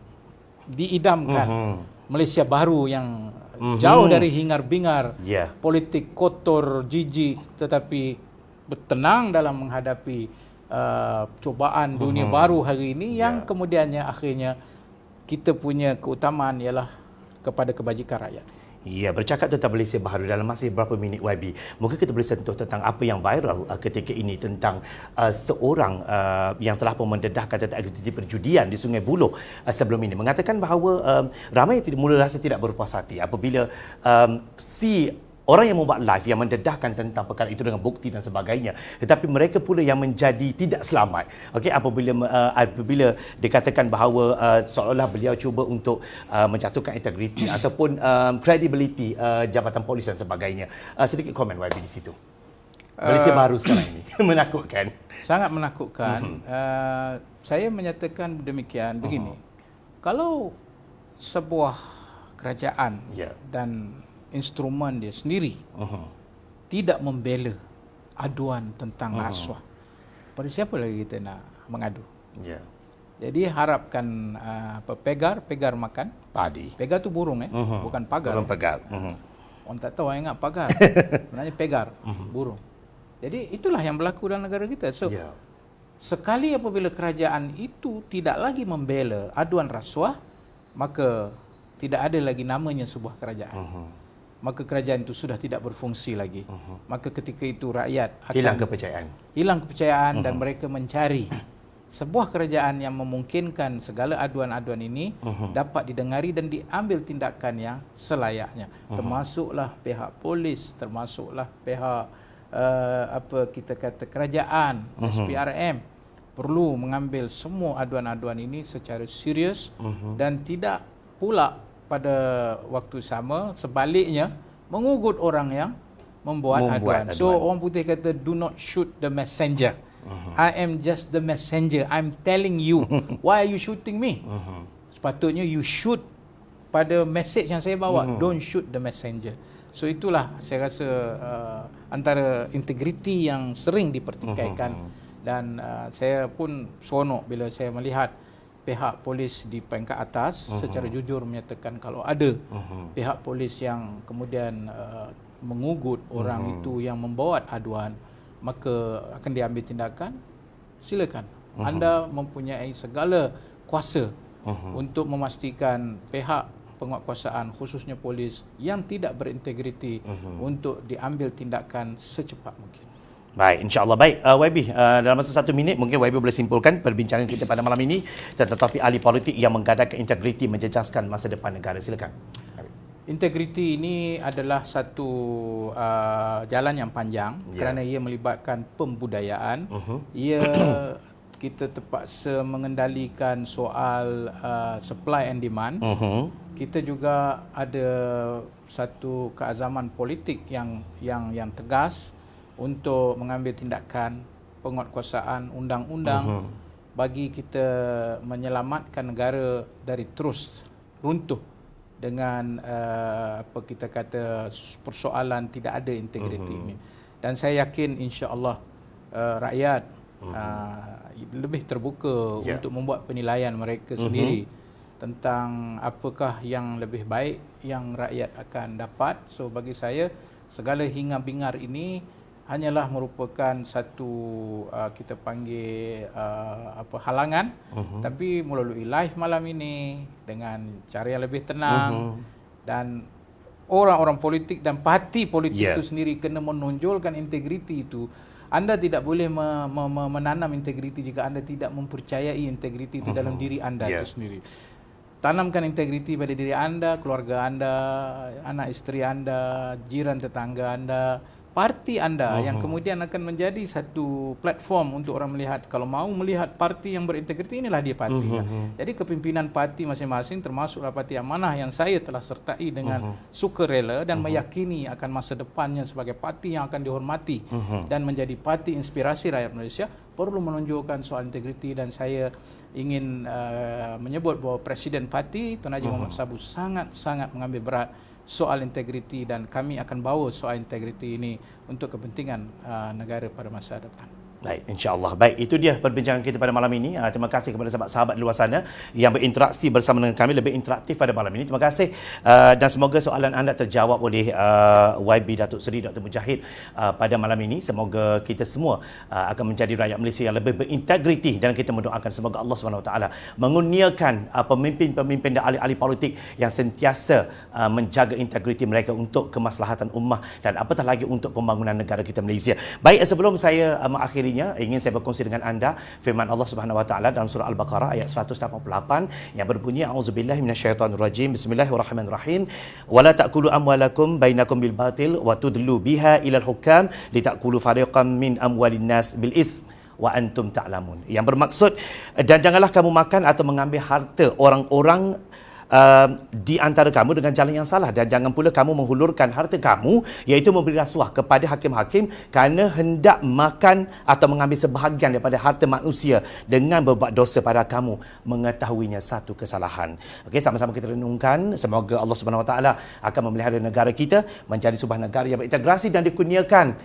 [SPEAKER 2] diidamkan, Malaysia baru yang jauh dari hingar-bingar politik kotor, jijik, tetapi bertenang dalam menghadapi cobaan dunia baru hari ini, yang kemudiannya akhirnya kita punya keutamaan ialah kepada kebajikan rakyat.
[SPEAKER 1] Bercakap tentang Malaysia baru dalam masa berapa minit YB, mungkin kita boleh sentuh tentang apa yang viral ketika ini tentang seorang yang telah pun mendedahkan tentang aktiviti perjudian di Sungai Buloh sebelum ini, mengatakan bahawa ramai yang mula rasa tidak berpuas hati apabila si orang yang membuat live yang mendedahkan tentang perkara itu dengan bukti dan sebagainya, tetapi mereka pula yang menjadi tidak selamat. Apabila dikatakan bahawa seolah-olah beliau cuba untuk menjatuhkan integriti ataupun credibility Jabatan Polis dan sebagainya. Sedikit komen YB di situ. Malaysia baru sekarang ini menakutkan.
[SPEAKER 2] Sangat menakutkan. Saya menyatakan demikian begini. Kalau sebuah kerajaan dan instrumen dia sendiri tidak membela aduan tentang rasuah, pada siapa lagi kita nak mengadu? Jadi harapkan pegar makan
[SPEAKER 1] padi.
[SPEAKER 2] Pegar tu burung bukan pagar.
[SPEAKER 1] Burung pegar.
[SPEAKER 2] Orang tak tahu, orang ingat pagar. Sebenarnya pegar, burung. Jadi itulah yang berlaku dalam negara kita. So sekali apabila kerajaan itu tidak lagi membela aduan rasuah, maka tidak ada lagi namanya sebuah kerajaan. Maka kerajaan itu sudah tidak berfungsi lagi. Maka ketika itu rakyat akan hilang kepercayaan dan mereka mencari sebuah kerajaan yang memungkinkan segala aduan-aduan ini dapat didengari dan diambil tindakan yang selayaknya. Termasuklah pihak polis, termasuklah pihak kita kata kerajaan, SPRM perlu mengambil semua aduan-aduan ini secara serius dan tidak pula pada waktu sama sebaliknya mengugut orang yang membuat aduan. So orang putih kata do not shoot the messenger. I am just the messenger. I'm telling you, why are you shooting me? Sepatutnya you shoot pada message yang saya bawa. Don't shoot the messenger. So itulah saya rasa antara integriti yang sering dipertikaikan. Dan saya pun seronok bila saya melihat pihak polis di peringkat atas secara jujur menyatakan kalau ada pihak polis yang kemudian mengugut orang itu yang membawa aduan, maka akan diambil tindakan. Silakan. Anda mempunyai segala kuasa untuk memastikan pihak penguatkuasaan khususnya polis yang tidak berintegriti untuk diambil tindakan secepat mungkin.
[SPEAKER 1] Baik, insya-Allah. Baik, YB, dalam masa 1 minit mungkin YB boleh simpulkan perbincangan kita pada malam ini tentang topik ahli politik yang menggadaikan integriti menjejaskan masa depan negara. Silakan.
[SPEAKER 2] Integriti ini adalah satu jalan yang panjang kerana ia melibatkan pembudayaan. Ia kita terpaksa mengendalikan soal supply and demand. Kita juga ada satu keazaman politik yang tegas untuk mengambil tindakan penguatkuasaan undang-undang bagi kita menyelamatkan negara dari terus runtuh dengan apa kita kata persoalan tidak ada integriti ini. Dan saya yakin insya-Allah rakyat lebih terbuka untuk membuat penilaian mereka sendiri tentang apakah yang lebih baik yang rakyat akan dapat. So bagi saya segala hingar-bingar ini hanyalah merupakan satu kita panggil halangan, tapi melalui live malam ini dengan cara yang lebih tenang dan orang-orang politik dan parti politik itu sendiri kena menonjolkan integriti itu. Anda tidak boleh menanam integriti jika Anda tidak mempercayai integriti itu dalam diri Anda itu sendiri. Tanamkan integriti pada diri Anda, keluarga Anda, anak isteri Anda, jiran tetangga Anda, parti anda yang kemudian akan menjadi satu platform untuk orang melihat. Kalau mau melihat parti yang berintegriti, inilah dia parti. Jadi kepimpinan parti masing-masing termasuklah parti Amanah yang saya telah sertai dengan sukarela dan meyakini akan masa depannya sebagai parti yang akan dihormati dan menjadi parti inspirasi rakyat Malaysia, perlu menunjukkan soal integriti. Dan saya ingin menyebut bahawa Presiden Parti Tuan Haji Muhammad Sabu sangat-sangat mengambil berat soal integriti dan kami akan bawa soal integriti ini untuk kepentingan negara pada masa depan.
[SPEAKER 1] Baik, insya-Allah. Baik, itu dia perbincangan kita pada malam ini. Terima kasih kepada sahabat-sahabat di luar sana yang berinteraksi bersama dengan kami, lebih interaktif pada malam ini. Terima kasih dan semoga soalan anda terjawab oleh YB Datuk Seri Dr. Mujahid pada malam ini. Semoga kita semua akan menjadi rakyat Malaysia yang lebih berintegriti dan kita mendoakan semoga Allah SWT mengurniakan pemimpin-pemimpin dan ahli-ahli politik yang sentiasa menjaga integriti mereka untuk kemaslahatan ummah dan apatah lagi untuk pembangunan negara kita Malaysia. Baik, sebelum saya mengakhiri ingin saya berkongsi dengan anda firman Allah Subhanahu wa taala dalam surah Al-Baqarah ayat 188 yang berbunyi a'udzubillahi minasyaitonirrajim bismillahirrahmanirrahim wala ta'kulu amwalakum bainakum bil batil wa tudlu biha ilal hukam litakulu fariqam min amwalin nas bil is wa antum ta'lamun. Yang bermaksud dan janganlah kamu makan atau mengambil harta orang-orang di antara kamu dengan jalan yang salah, dan jangan pula kamu menghulurkan harta kamu iaitu memberi rasuah kepada hakim-hakim kerana hendak makan atau mengambil sebahagian daripada harta manusia dengan berbuat dosa pada kamu mengetahuinya satu kesalahan. Okey, sama-sama kita renungkan, semoga Allah Subhanahu Wa Taala akan memelihara negara kita menjadi sebuah negara yang berintegrasi dan dikurniakan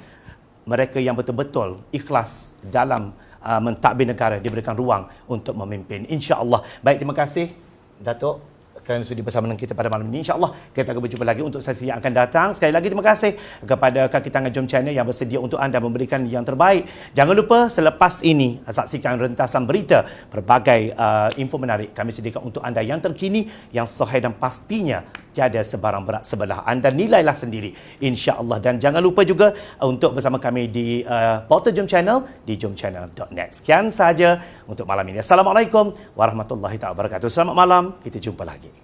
[SPEAKER 1] mereka yang betul-betul ikhlas dalam mentadbir negara, diberikan ruang untuk memimpin, insya-Allah. Baik, terima kasih Datuk kerana sudi bersama dengan kita pada malam ini. InsyaAllah kita akan berjumpa lagi untuk sesi yang akan datang. Sekali lagi terima kasih kepada kaki tangan Jom Channel yang bersedia untuk anda memberikan yang terbaik. Jangan lupa selepas ini saksikan rentasan berita, berbagai info menarik kami sediakan untuk anda yang terkini, yang sahih dan pastinya tiada sebarang berat sebelah anda. Nilailah sendiri, insya-Allah. Dan jangan lupa juga untuk bersama kami di portal Jom Channel di jomchannel.net. Sekian sahaja untuk malam ini. Assalamualaikum warahmatullahi wabarakatuh. Selamat malam, kita jumpa lagi.